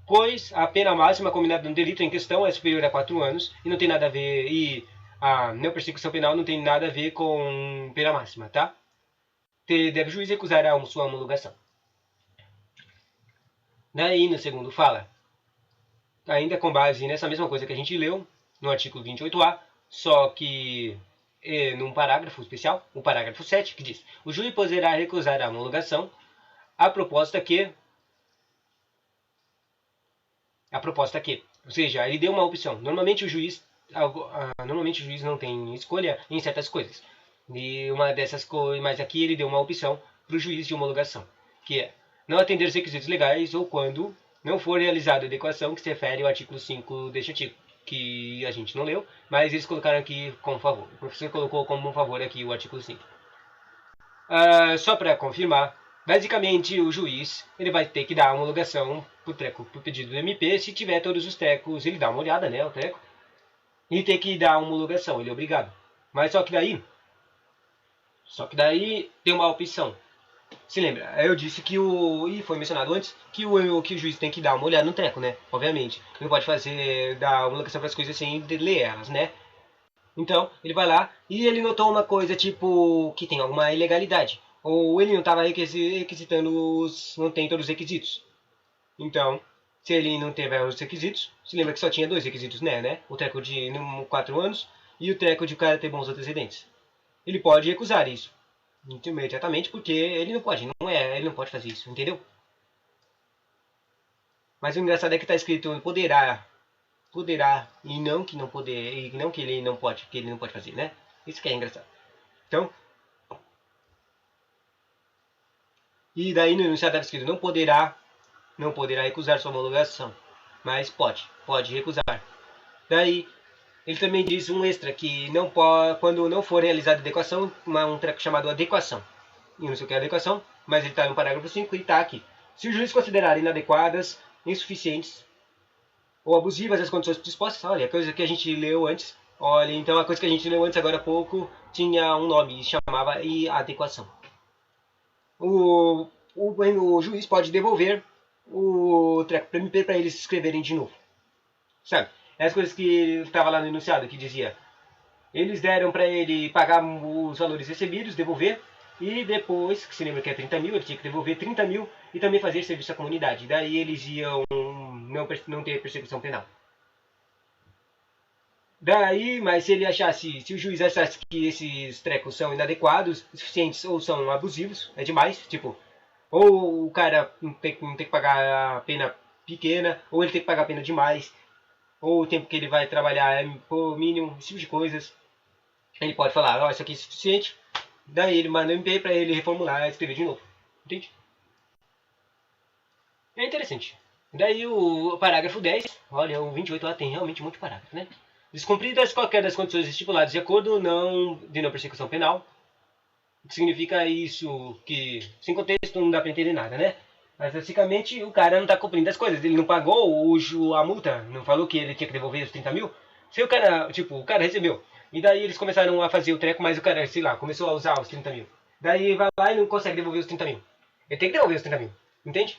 pois a pena máxima combinada no delito em questão é superior a 4 anos e não tem nada a ver, e a não persecução penal não tem nada a ver com pena máxima, tá? Deve o juiz recusar a sua homologação. Daí, no segundo fala, ainda com base nessa mesma coisa que a gente leu, no artigo 28A, só que num parágrafo especial, o parágrafo 7, que diz: o juiz poderá recusar a homologação a proposta que, ou seja, ele deu uma opção. Normalmente o juiz não tem escolha em certas coisas. E uma dessas coisas, mas aqui ele deu uma opção para o juiz de homologação, que é não atender os requisitos legais ou quando não for realizada a adequação que se refere ao artigo 5 deste artigo, que a gente não leu, mas eles colocaram aqui como favor. O professor colocou como um favor aqui o artigo 5. Só para confirmar, basicamente o juiz ele vai ter que dar a homologação pro pedido do MP. Se tiver todos os trecos, ele dá uma olhada, né, o treco, e tem que dar a homologação, ele é obrigado. Mas só que daí tem uma opção. Se lembra, eu disse que e foi mencionado antes, que o juiz tem que dar uma olhada no treco, né? Obviamente. Não pode dar homologação para as coisas sem ler elas, né? Então, ele vai lá e ele notou uma coisa tipo que tem alguma ilegalidade. Ou ele não estava requisitando não tem todos os requisitos. Então, se ele não tiver os requisitos, se lembra que só tinha dois requisitos, né? O treco de 4 anos e o treco de o cara ter bons antecedentes. Ele pode recusar isso imediatamente porque ele não pode, ele não pode fazer isso, entendeu? Mas o engraçado é que está escrito poderá e não que não poder, e não que ele não pode, que ele não pode fazer, né? Isso que é engraçado. Então, e daí no enunciado está escrito não poderá recusar sua homologação, mas pode recusar. Daí ele também diz um extra, que não pode, quando não for realizada a adequação, um treco chamado adequação. E não sei o que é adequação, mas ele está no parágrafo 5 e está aqui. Se o juiz considerar inadequadas, insuficientes ou abusivas as condições dispostas, olha, a coisa que a gente leu antes, olha, então a coisa que a gente leu antes agora há pouco tinha um nome, chamava adequação. O juiz pode devolver o treco para o MP para eles escreverem de novo. Sabe? As coisas que estava lá no enunciado, que dizia, eles deram para ele pagar os valores recebidos, devolver, e depois, que se lembra que é 30 mil, ele tinha que devolver 30 mil e também fazer serviço à comunidade. Daí eles iam não ter persecução penal. Daí, mas se ele achasse, se o juiz achasse que esses trecos são inadequados, insuficientes ou são abusivos, é demais, tipo, ou o cara não tem que pagar a pena pequena, ou ele tem que pagar a pena demais, ou o tempo que ele vai trabalhar é por mínimo, esse tipo de coisas. Ele pode falar, ó, isso aqui é suficiente, daí ele manda um MP para ele reformular e escrever de novo. Entende? É interessante. Daí o parágrafo 10, olha, o 28 lá tem realmente um monte de parágrafo, né? Descumpridas qualquer das condições estipuladas de acordo de não persecução penal. O que significa isso? Que sem contexto não dá para entender nada, né? Mas basicamente o cara não está cumprindo as coisas. Ele não pagou a multa, não falou que ele tinha que devolver os 30 mil. Se o cara, tipo, o cara recebeu. E daí eles começaram a fazer o treco, mas o cara, sei lá, começou a usar os 30 mil. Daí vai lá e não consegue devolver os 30 mil. Ele tem que devolver os 30 mil. Entende?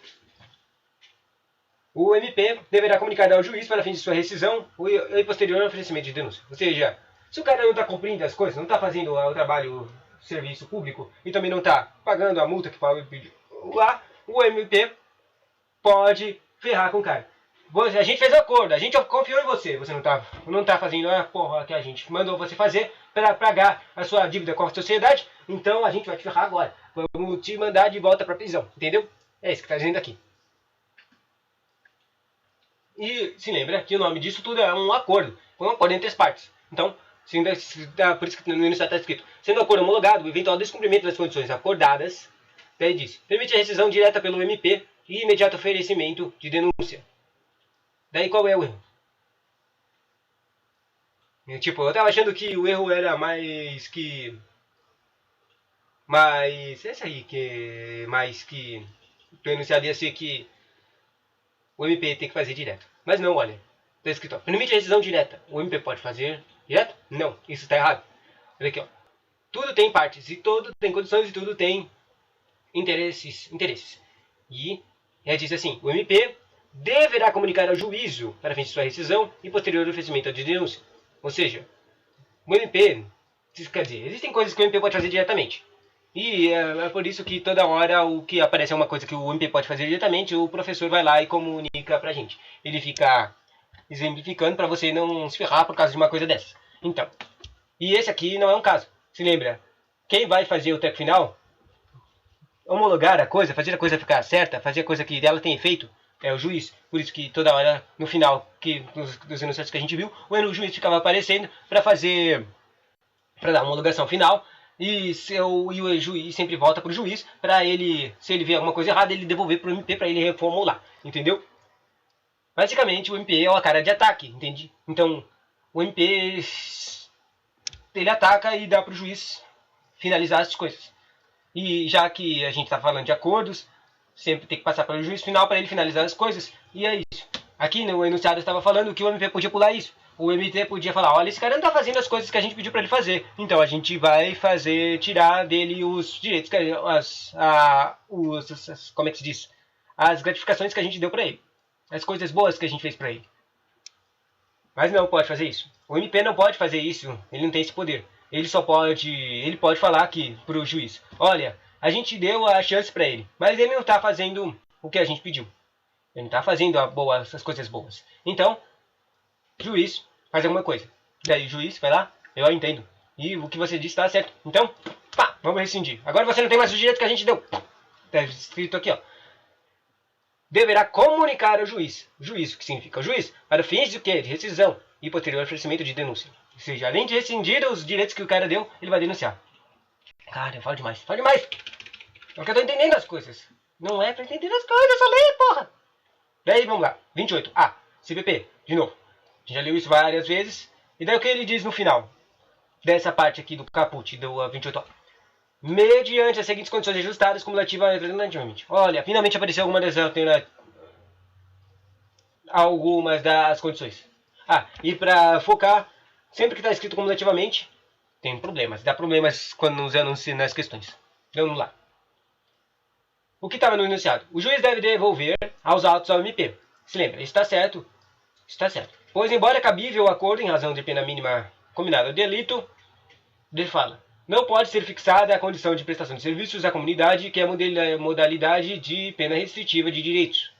O MP deverá comunicar ao juiz para fins de sua rescisão e posterior oferecimento de denúncia. Ou seja, se o cara não está cumprindo as coisas, não está fazendo o trabalho, serviço público e também não está pagando a multa que pediu lá, o MP pode ferrar com o cara. A gente fez acordo, a gente confiou em você, você não tá fazendo a porra que a gente mandou você fazer para pagar a sua dívida com a sociedade, então a gente vai te ferrar agora. Vamos te mandar de volta para prisão, entendeu? É isso que está dizendo aqui. E se lembra que o nome disso tudo é um acordo entre as partes. Então, por isso que no início está escrito, sendo o acordo homologado, o eventual descumprimento das condições acordadas, daí diz, permite a rescisão direta pelo MP e imediato oferecimento de denúncia. Daí qual é o erro? Tipo, eu tava achando que o erro era mais que... Esse aí, que... Mais que... O enunciado ia ser que o MP tem que fazer direto. Mas não, olha. Está escrito, ó, permite a rescisão direta. O MP pode fazer direto? Não, isso está errado. Olha aqui, ó. Tudo tem partes, e tudo tem condições, e tudo tem interesses. E diz assim, o MP deverá comunicar ao juízo para fins de sua rescisão e posterior oferecimento de denúncia. Ou seja, o MP, quer dizer, existem coisas que o MP pode fazer diretamente. E é por isso que toda hora o que aparece é uma coisa que o MP pode fazer diretamente, o professor vai lá e comunica pra gente. Ele fica exemplificando para você não se ferrar por causa de uma coisa dessas. Então, e esse aqui não é um caso. Se lembra, quem vai fazer o treco final, homologar a coisa, fazer a coisa ficar certa, fazer a coisa que dela tem efeito, é o juiz. Por isso que toda hora, no final, dos enunciados que a gente viu, o juiz ficava aparecendo para dar uma homologação final. E o juiz sempre volta para o juiz para ele, se ele vê alguma coisa errada, ele devolver para o MP para ele reformular, entendeu? Basicamente o MP é uma cara de ataque, entende? Então o MP ele ataca e dá para o juiz finalizar as coisas. E já que a gente está falando de acordos, sempre tem que passar pelo juiz final para ele finalizar as coisas. E é isso. Aqui no enunciado estava falando que o MP podia pular isso. O MT podia falar, olha, esse cara não está fazendo as coisas que a gente pediu para ele fazer. Então a gente vai tirar dele os direitos, como é que se diz? As gratificações que a gente deu para ele. As coisas boas que a gente fez para ele. Mas não pode fazer isso. O MP não pode fazer isso, ele não tem esse poder. Ele pode falar aqui pro juiz, olha, a gente deu a chance para ele, mas ele não está fazendo o que a gente pediu. Ele não está fazendo as coisas boas. Então, juiz, faz alguma coisa. Daí o juiz vai lá, eu entendo. E o que você disse está certo. Então, pá, vamos rescindir. Agora você não tem mais os direitos que a gente deu. Está escrito aqui, ó. Deverá comunicar ao juiz. Juiz, o que significa? O juiz, para fins de quê? De rescisão e posterior oferecimento de denúncia. Ou seja, além de rescindir os direitos que o cara deu, ele vai denunciar. Cara, eu falo demais. Falo demais! Porque eu tô entendendo as coisas. Não é pra entender as coisas, só leia, porra! Daí, vamos lá. 28. CPP, de novo. A gente já leu isso várias vezes. E daí o que ele diz no final dessa parte aqui do caput do 28 horas? Mediante as seguintes condições ajustadas, cumulativa alternativamente. Olha, finalmente apareceu algumas das condições. Ah, e para focar, sempre que está escrito cumulativamente, tem problemas. Dá problemas quando usando nas questões. Vamos lá. O que estava no enunciado? O juiz deve devolver aos autos ao MP. Se lembra, isso está certo? Está certo. Pois, embora cabível o acordo em razão de pena mínima combinada ao delito, ele fala, não pode ser fixada a condição de prestação de serviços à comunidade, que é a modalidade de pena restritiva de direitos.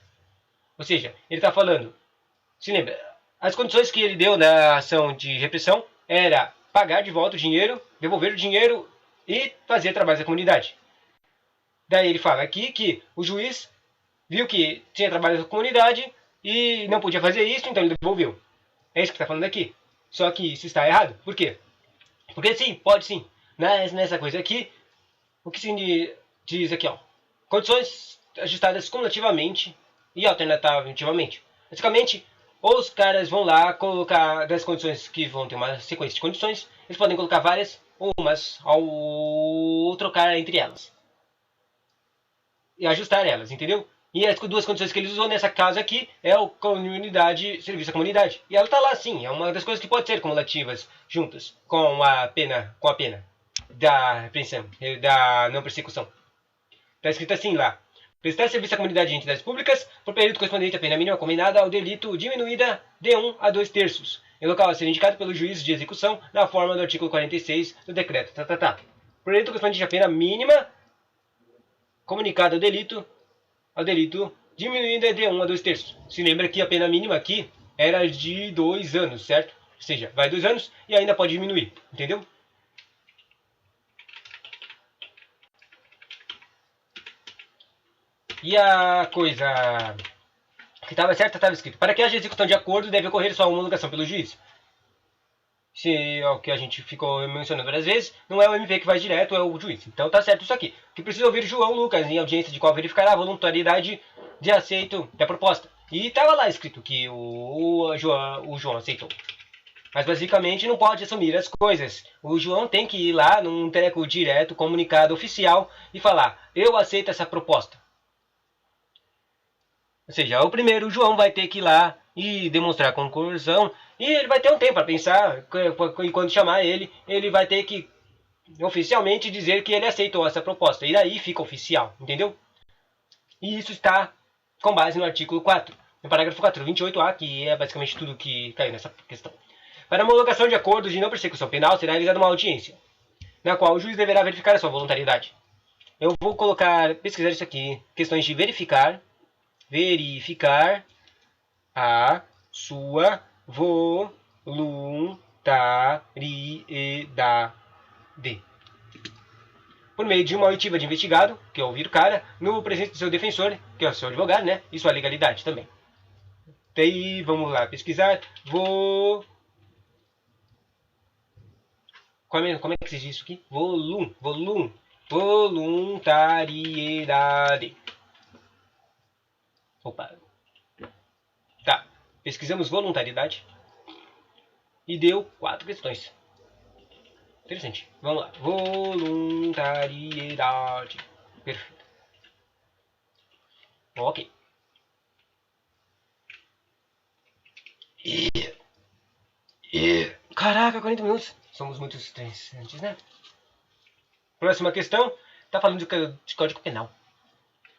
Ou seja, ele está falando, se lembra, as condições que ele deu na ação de repressão era pagar de volta o dinheiro, devolver o dinheiro e fazer trabalhos da comunidade. Daí ele fala aqui que o juiz viu que tinha trabalho da comunidade e não podia fazer isso, então ele devolveu. É isso que está falando aqui. Só que isso está errado. Por quê? Porque sim, pode sim. Nessa coisa aqui, o que se diz aqui, ó, condições ajustadas cumulativamente e alternativamente. Basicamente, ou os caras vão lá colocar das condições que vão ter uma sequência de condições, eles podem colocar várias ou umas ao trocar entre elas. E ajustar elas, entendeu? E as duas condições que eles usam nessa casa aqui é o comunidade, serviço à comunidade. E ela está lá sim, é uma das coisas que pode ser cumulativas juntas com a pena da repreensão, da não persecução. Está escrito assim lá. Prestar serviço à comunidade de entidades públicas por período correspondente à pena mínima combinada ao delito diminuída de 1 a 2/3, em local a ser indicado pelo juiz de execução na forma do artigo 46 do decreto. Por período correspondente à pena mínima comunicada ao delito diminuída de 1 a 2/3. Se lembra que a pena mínima aqui era de 2 anos, certo? Ou seja, vai 2 anos e ainda pode diminuir, entendeu? E a coisa que estava certa estava escrito: para que haja execução de acordo, deve ocorrer sua homologação pelo juiz. Se é o que a gente ficou mencionando várias vezes, não é o MP que vai direto, é o juiz. Então tá certo isso aqui. Que precisa ouvir João Lucas em audiência de qual verificará a voluntariedade de aceito da proposta. E estava lá escrito que o João aceitou. Mas basicamente não pode assumir as coisas. O João tem que ir lá num treco direto, comunicado oficial, e falar: eu aceito essa proposta. Ou seja, o primeiro o João vai ter que ir lá e demonstrar concursão, e ele vai ter um tempo para pensar, e quando chamar ele, ele vai ter que oficialmente dizer que ele aceitou essa proposta, e daí fica oficial, entendeu? E isso está com base no artigo 4, no parágrafo 4, 28A, que é basicamente tudo que caiu nessa questão. Para a homologação de acordos de não persecução penal, será realizada uma audiência, na qual o juiz deverá verificar a sua voluntariedade. Eu vou pesquisar isso aqui, questões de verificar a sua voluntariedade por meio de uma oitiva de investigado, que é ouvir o cara, no presença do seu defensor, que é o seu advogado, né? E sua legalidade também. Daí, vamos lá, pesquisar. Como é que se diz isso aqui? Voluntariedade. Opa. Tá, pesquisamos voluntariedade e deu 4 questões. Interessante. Vamos lá. Voluntariedade. Perfeito. Ok. Caraca, 40 minutos. Somos muito estressantes, né? Próxima questão. Tá falando de Código Penal.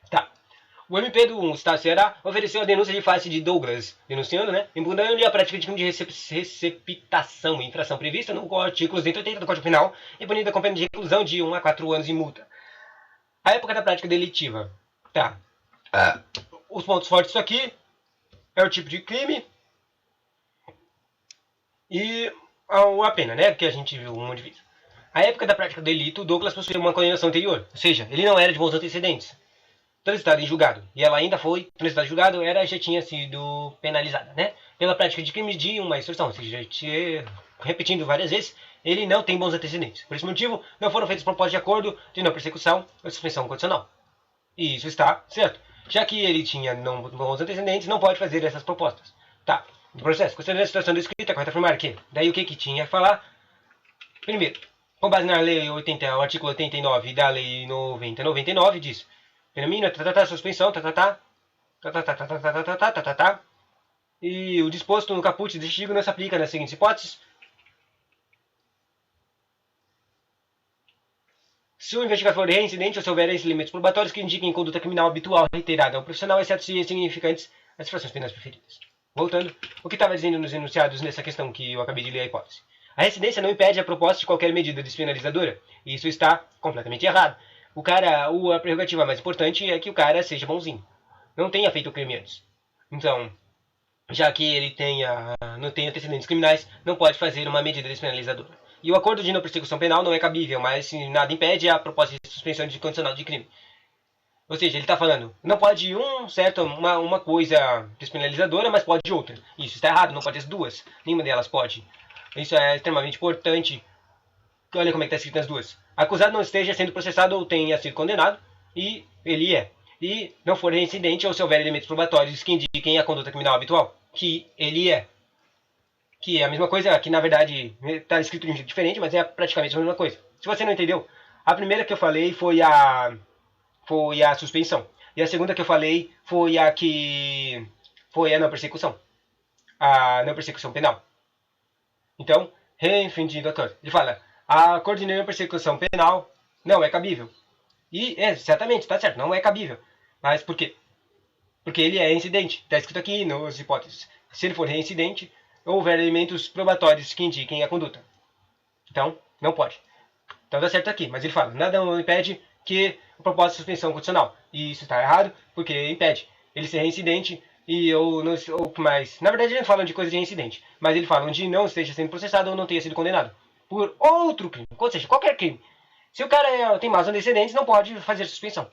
Tá. O MP do Estado do Ceará ofereceu a denúncia de face de Douglas, denunciando, né, impugnando-lhe a prática de crime de receptação, infração prevista no artigo 180 do Código Penal e punida com pena de reclusão de 1 a 4 anos e multa. A época da prática delitiva. Tá. Os pontos fortes disso aqui é o tipo de crime e a pena, né, que a gente viu um monte de vezes. A época da prática do delito, Douglas possuía uma condenação anterior, ou seja, ele não era de bons antecedentes. Transitada em julgado, e ela ainda foi transitada em julgado, já tinha sido penalizada, né? Pela prática de crime de uma extorsão, ou seja, repetindo várias vezes, ele não tem bons antecedentes. Por esse motivo, não foram feitas propostas de acordo de não persecução ou suspensão condicional. E isso está certo. Já que ele tinha não bons antecedentes, não pode fazer essas propostas. Tá. do processo. Considerando a situação descrita, correta afirmar que. Daí o que tinha que falar? Primeiro, com base na lei 80, o artigo 89 da lei 90/99 diz: pena mínima, suspensão, e o disposto no caput deste artigo não se aplica nas seguintes hipóteses. Se o investigado for reincidente ou se houver limites probatórios que indiquem conduta criminal habitual reiterada ao profissional, exceto se significantes as infrações penais preferidas. Voltando, o que estava dizendo nos enunciados nessa questão que eu acabei de ler a hipótese. A reincidência não impede a proposta de qualquer medida despenalizadora. E isso está completamente errado. A prerrogativa mais importante é que o cara seja bonzinho. Não tenha feito o crime antes. Então, já que ele não tenha antecedentes criminais, não pode fazer uma medida despenalizadora. E o acordo de não persecução penal não é cabível, mas nada impede a proposta de suspensão de condicional de crime. Ou seja, ele está falando, não pode uma coisa despenalizadora, mas pode outra. Isso está errado, não pode as duas. Nenhuma delas pode. Isso é extremamente importante. Olha como é que está escrito nas duas. Acusado não esteja sendo processado ou tenha sido condenado, e ele é. E não for reincidente ou se houver elementos probatórios que indiquem a conduta criminal habitual, que ele é. Que é a mesma coisa, que na verdade está escrito de um jeito diferente, mas é praticamente a mesma coisa. Se você não entendeu, a primeira que eu falei foi a suspensão. E a segunda que eu falei foi a não persecução. A não persecução penal. Então, reinfringindo a acordo. Ele fala, a acordo de não persecução penal não é cabível. E, exatamente, está certo, não é cabível. Mas por quê? Porque ele é reincidente. Está escrito aqui nas hipóteses. Se ele for reincidente, houver elementos probatórios que indiquem a conduta. Então, não pode. Então dá certo aqui, mas ele fala, nada impede que o propósito de suspensão condicional. E isso está errado, porque impede ele ser reincidente ou mais. Na verdade, eles não falam de coisa de reincidente, mas eles falam de não esteja sendo processado ou não tenha sido condenado por outro crime, ou seja, qualquer crime. Se o cara tem maus antecedentes, não pode fazer suspensão.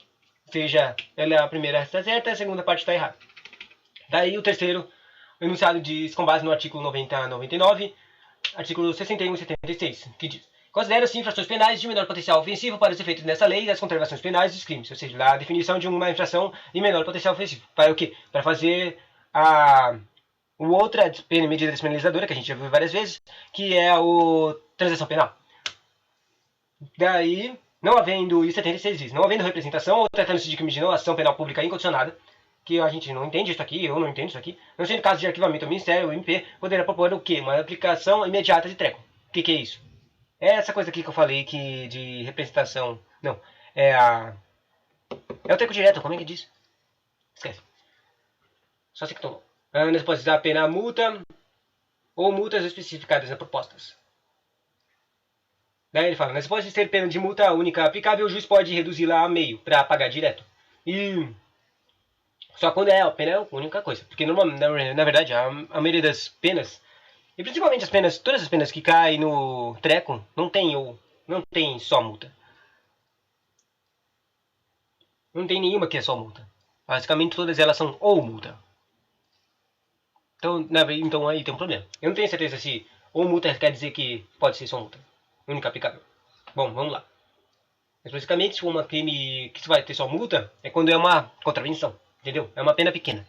Seja a primeira está certa, a segunda parte está errada. Daí o terceiro, o enunciado diz com base no artigo 90/99, artigo 61 e 76, que diz: considera-se infrações penais de menor potencial ofensivo para os efeitos dessa lei as contravenções penais dos crimes, ou seja, a definição de uma infração de menor potencial ofensivo. Para o quê? Para fazer a outra medida despenalizadora, que a gente já viu várias vezes, que é a transação penal. Daí, não havendo, e 76 diz, não havendo representação ou tratando-se de crime de não ação penal pública incondicionada, que a gente não entende isso aqui, eu não entendo isso aqui, não sendo caso de arquivamento, o Ministério, o MP, poderá propor o quê? Uma aplicação imediata de treco. O que é isso? É essa coisa aqui que eu falei que de representação. Não. É o treco direto, como é que diz? Esquece. Só sei que tomou. Nós pode usar a pena multa ou multas especificadas nas propostas. Daí ele fala, nós pode ter pena de multa única aplicável, o juiz pode reduzi-la a meio para pagar direto. E só quando a pena é a única coisa. Porque na verdade a maioria das penas, e principalmente as penas, todas as penas que caem no treco, não tem só multa. Não tem nenhuma que é só multa. Basicamente todas elas são ou multa. Então aí tem um problema. Eu não tenho certeza se ou multa quer dizer que pode ser só multa. Única aplicável. Bom, vamos lá. Mas basicamente, se for um crime que vai ter só multa, é quando é uma contravenção. Entendeu? É uma pena pequena.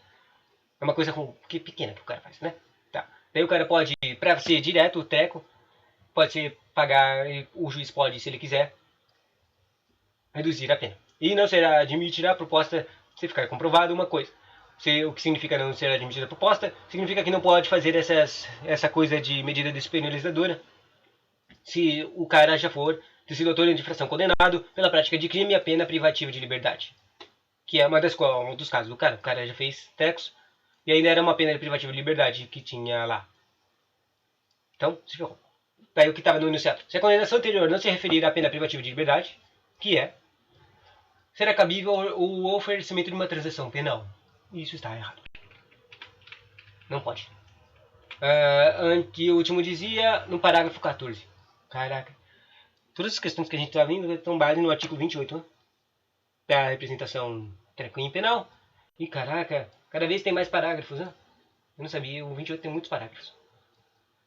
É uma coisa pequena que o cara faz, né? Tá. Daí o cara pode, pra ser direto, o treco, pode ser pagar, o juiz pode, se ele quiser, reduzir a pena. E não será admitida a proposta se ficar comprovado uma coisa. O que significa não ser admitida a proposta? Significa que não pode fazer essa coisa de medida despenalizadora se o cara já for sido autor de infração condenado pela prática de crime e a pena privativa de liberdade. Que é um dos casos do cara. O cara já fez trecos e ainda era uma pena privativa de liberdade que tinha lá. Então, se ferrou. Daí o que estava no enunciado. Se a condenação anterior não se referir à pena privativa de liberdade, que será cabível o oferecimento de uma transação penal. Isso está errado. Não pode. O último dizia no parágrafo 14. Caraca. Todas as questões que a gente está vendo estão base no artigo 28, né? Da representação crime penal. E caraca, cada vez tem mais parágrafos, né? Eu não sabia, o 28 tem muitos parágrafos.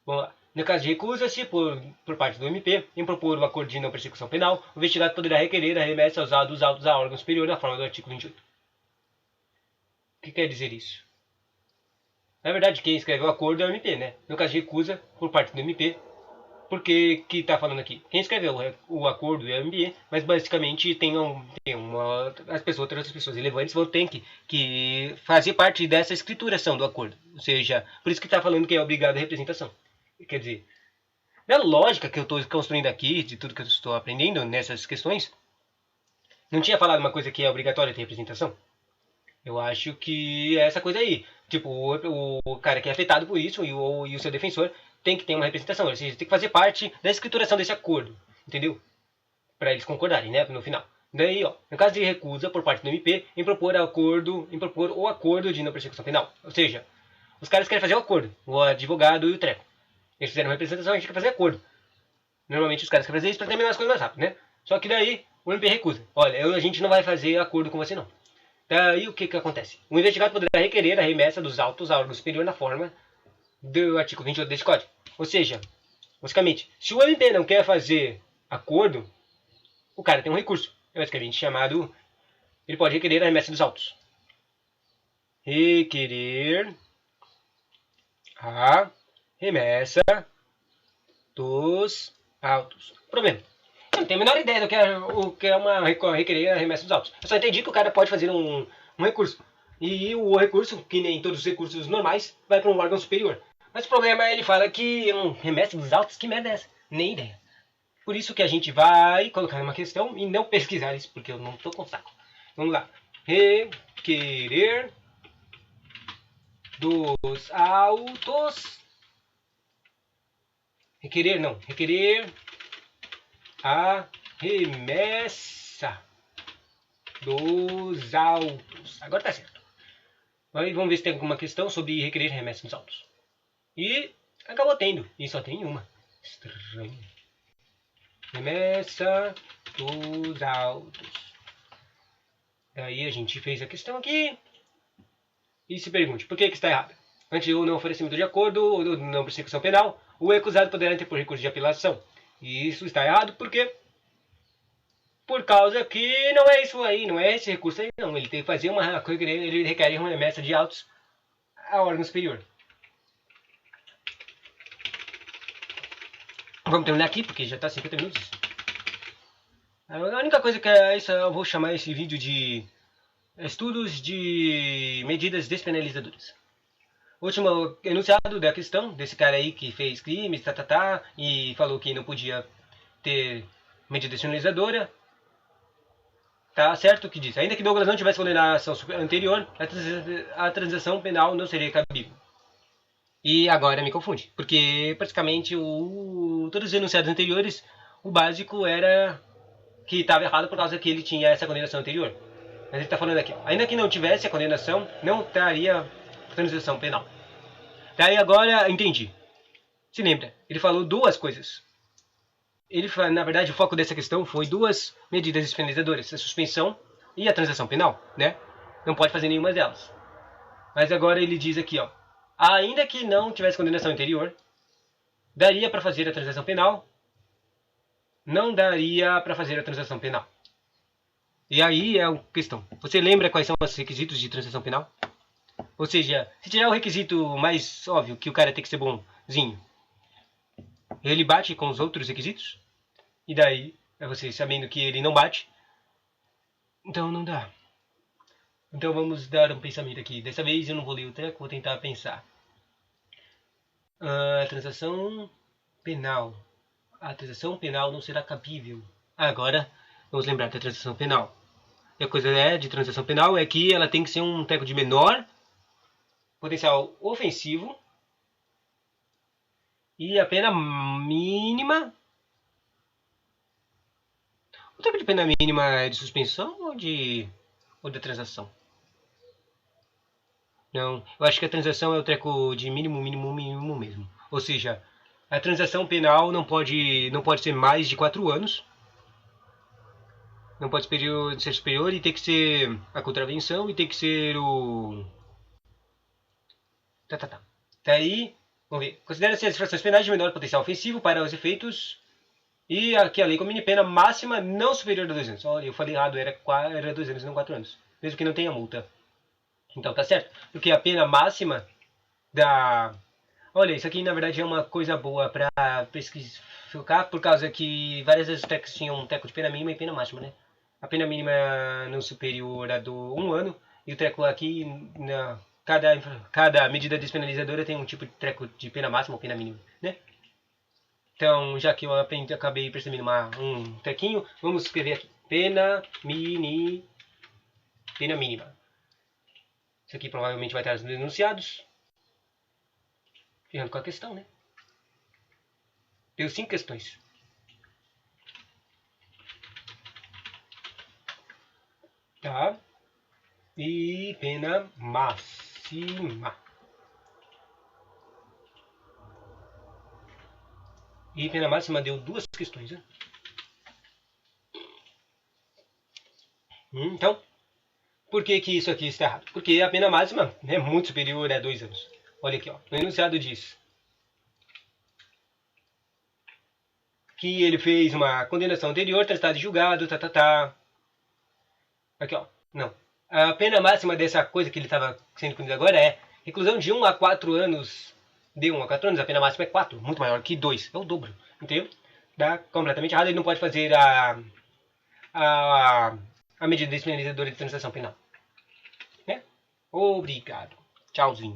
Vamos lá. No caso de recusa-se por parte do MP em propor o acordo de não persecução penal, o investigado poderá requerer a remessa aos autos a órgão superior na forma do artigo 28. O que quer dizer isso? Na verdade, quem escreve o acordo é o MP, né? No caso de recusa, por parte do MP, porque que tá falando aqui? Quem escreveu o acordo é o MP, mas basicamente as pessoas, outras pessoas relevantes vão ter que fazer parte dessa escrituração do acordo. Ou seja, por isso que tá falando que é obrigado a representação. Quer dizer, na lógica que eu estou construindo aqui, de tudo que eu estou aprendendo nessas questões, não tinha falado uma coisa que é obrigatória ter representação? Eu acho que é essa coisa aí. Tipo, o cara que é afetado por isso e o seu defensor tem que ter uma representação. Ou seja, tem que fazer parte da escrituração desse acordo. Entendeu? Para eles concordarem, né? No final. Daí, ó, no caso de recusa por parte do MP em propor o acordo de não persecução penal. Ou seja, os caras querem fazer o acordo, o advogado e o treco. Eles fizeram uma representação, a gente quer fazer acordo. Normalmente os caras querem fazer isso para terminar as coisas mais rápido, né? Só que daí o MP recusa. Olha, a gente não vai fazer acordo com você não. Daí o que acontece? O investigado poderá requerer a remessa dos autos ao órgão superior na forma do artigo 28 deste código. Ou seja, basicamente, se o MP não quer fazer acordo, o cara tem um recurso. É basicamente chamado. Ele pode requerer a remessa dos autos. Requerer a remessa dos autos. Problema. Eu não tenho a menor ideia do que é uma requerer a remessa dos autos. Eu só entendi que o cara pode fazer um recurso. E o recurso, que nem todos os recursos normais, vai para um órgão superior. Mas o problema é ele fala que um remessa dos autos, que merda é essa? Nem ideia. Por isso que a gente vai colocar uma questão e não pesquisar isso, porque eu não estou com saco. Vamos lá. Requerer dos autos. Requerer não. Requerer a remessa dos autos. Agora tá certo. Aí vamos ver se tem alguma questão sobre requerer remessa dos autos. E acabou tendo. E só tem uma. Estranho. Remessa dos autos. Daí a gente fez a questão aqui. E se pergunte, por que está errado? Ante o não oferecimento de acordo ou não persecução penal, o acusado poderá interpor recurso de apelação. E isso está errado porque por causa que não é isso aí, não é esse recurso aí, não. Ele tem que fazer uma coisa, ele requer uma remessa de autos a órgão superior. Vamos terminar aqui, porque já está 50 minutos. A única coisa que é isso, eu vou chamar esse vídeo de estudos de medidas despenalizadoras. O último enunciado da questão desse cara aí que fez crimes, e falou que não podia ter medida despenalizadora. Tá certo o que diz. Ainda que Douglas não tivesse condenação anterior, a transação penal não seria cabível. E agora me confunde, porque praticamente todos os enunciados anteriores, o básico era que estava errado por causa que ele tinha essa condenação anterior. Mas ele está falando aqui, ainda que não tivesse a condenação, não traria transação penal. Daí agora entendi. Se lembra, ele falou duas coisas. Na verdade, o foco dessa questão foi duas medidas despenalizadoras, a suspensão e a transação penal, né? Não pode fazer nenhuma delas. Mas agora ele diz aqui, ó, ainda que não tivesse condenação anterior, daria para fazer a transação penal, não daria para fazer a transação penal. E aí é a questão. Você lembra quais são os requisitos de transação penal? Ou seja, se tirar o requisito mais óbvio, que o cara tem que ser bonzinho, ele bate com os outros requisitos? E daí, é você sabendo que ele não bate, então não dá. Então vamos dar um pensamento aqui. Dessa vez eu não vou ler o treco, vou tentar pensar. A transação penal. A transação penal não será cabível. Agora, vamos lembrar da transação penal. E a coisa de transação penal é que ela tem que ser um treco de menor potencial ofensivo e a pena mínima. O tempo de pena mínima é de suspensão ou de transação? Não, eu acho que a transação é o treco de mínimo mesmo. Ou seja, a transação penal não pode ser mais de 4 anos. Não pode ser superior e tem que ser a contravenção e tem que ser o... Daí, vamos ver. Considera-se as infrações penais de menor potencial ofensivo para os efeitos e aqui a lei combina pena máxima não superior a 2 anos. Olha, eu falei errado, era 2 anos, não 4 anos. Mesmo que não tenha multa. Então tá certo. Porque a pena máxima da... Olha, isso aqui na verdade é uma coisa boa para pesquisar, por causa que várias vezes os tecos tinham um teco de pena mínima e pena máxima, né? A pena mínima não superior a do 1 ano, e o treco aqui, cada medida despenalizadora tem um tipo de treco de pena máxima ou pena mínima, né? Então, já que eu acabei percebendo um trequinho, vamos escrever aqui. Pena mínima. Isso aqui provavelmente vai estar nos enunciados. Ferrando com a questão, né? Deu 5 questões. Tá? E pena máxima. E pena máxima deu 2 questões, né? Então, por que que isso aqui está errado? Porque a pena máxima é muito superior a 2 anos. Olha aqui, ó. No enunciado diz que ele fez uma condenação anterior, tratado e julgado, Aqui, ó. Não. A pena máxima dessa coisa que ele estava sendo condenado agora é reclusão de 1 a 4 anos. De 1 a 4 anos, a pena máxima é 4, muito maior que 2. É o dobro. Entendeu? Dá completamente errado. Ele não pode fazer a, a medida despenalizadora de transação penal. Né? Obrigado. Tchauzinho.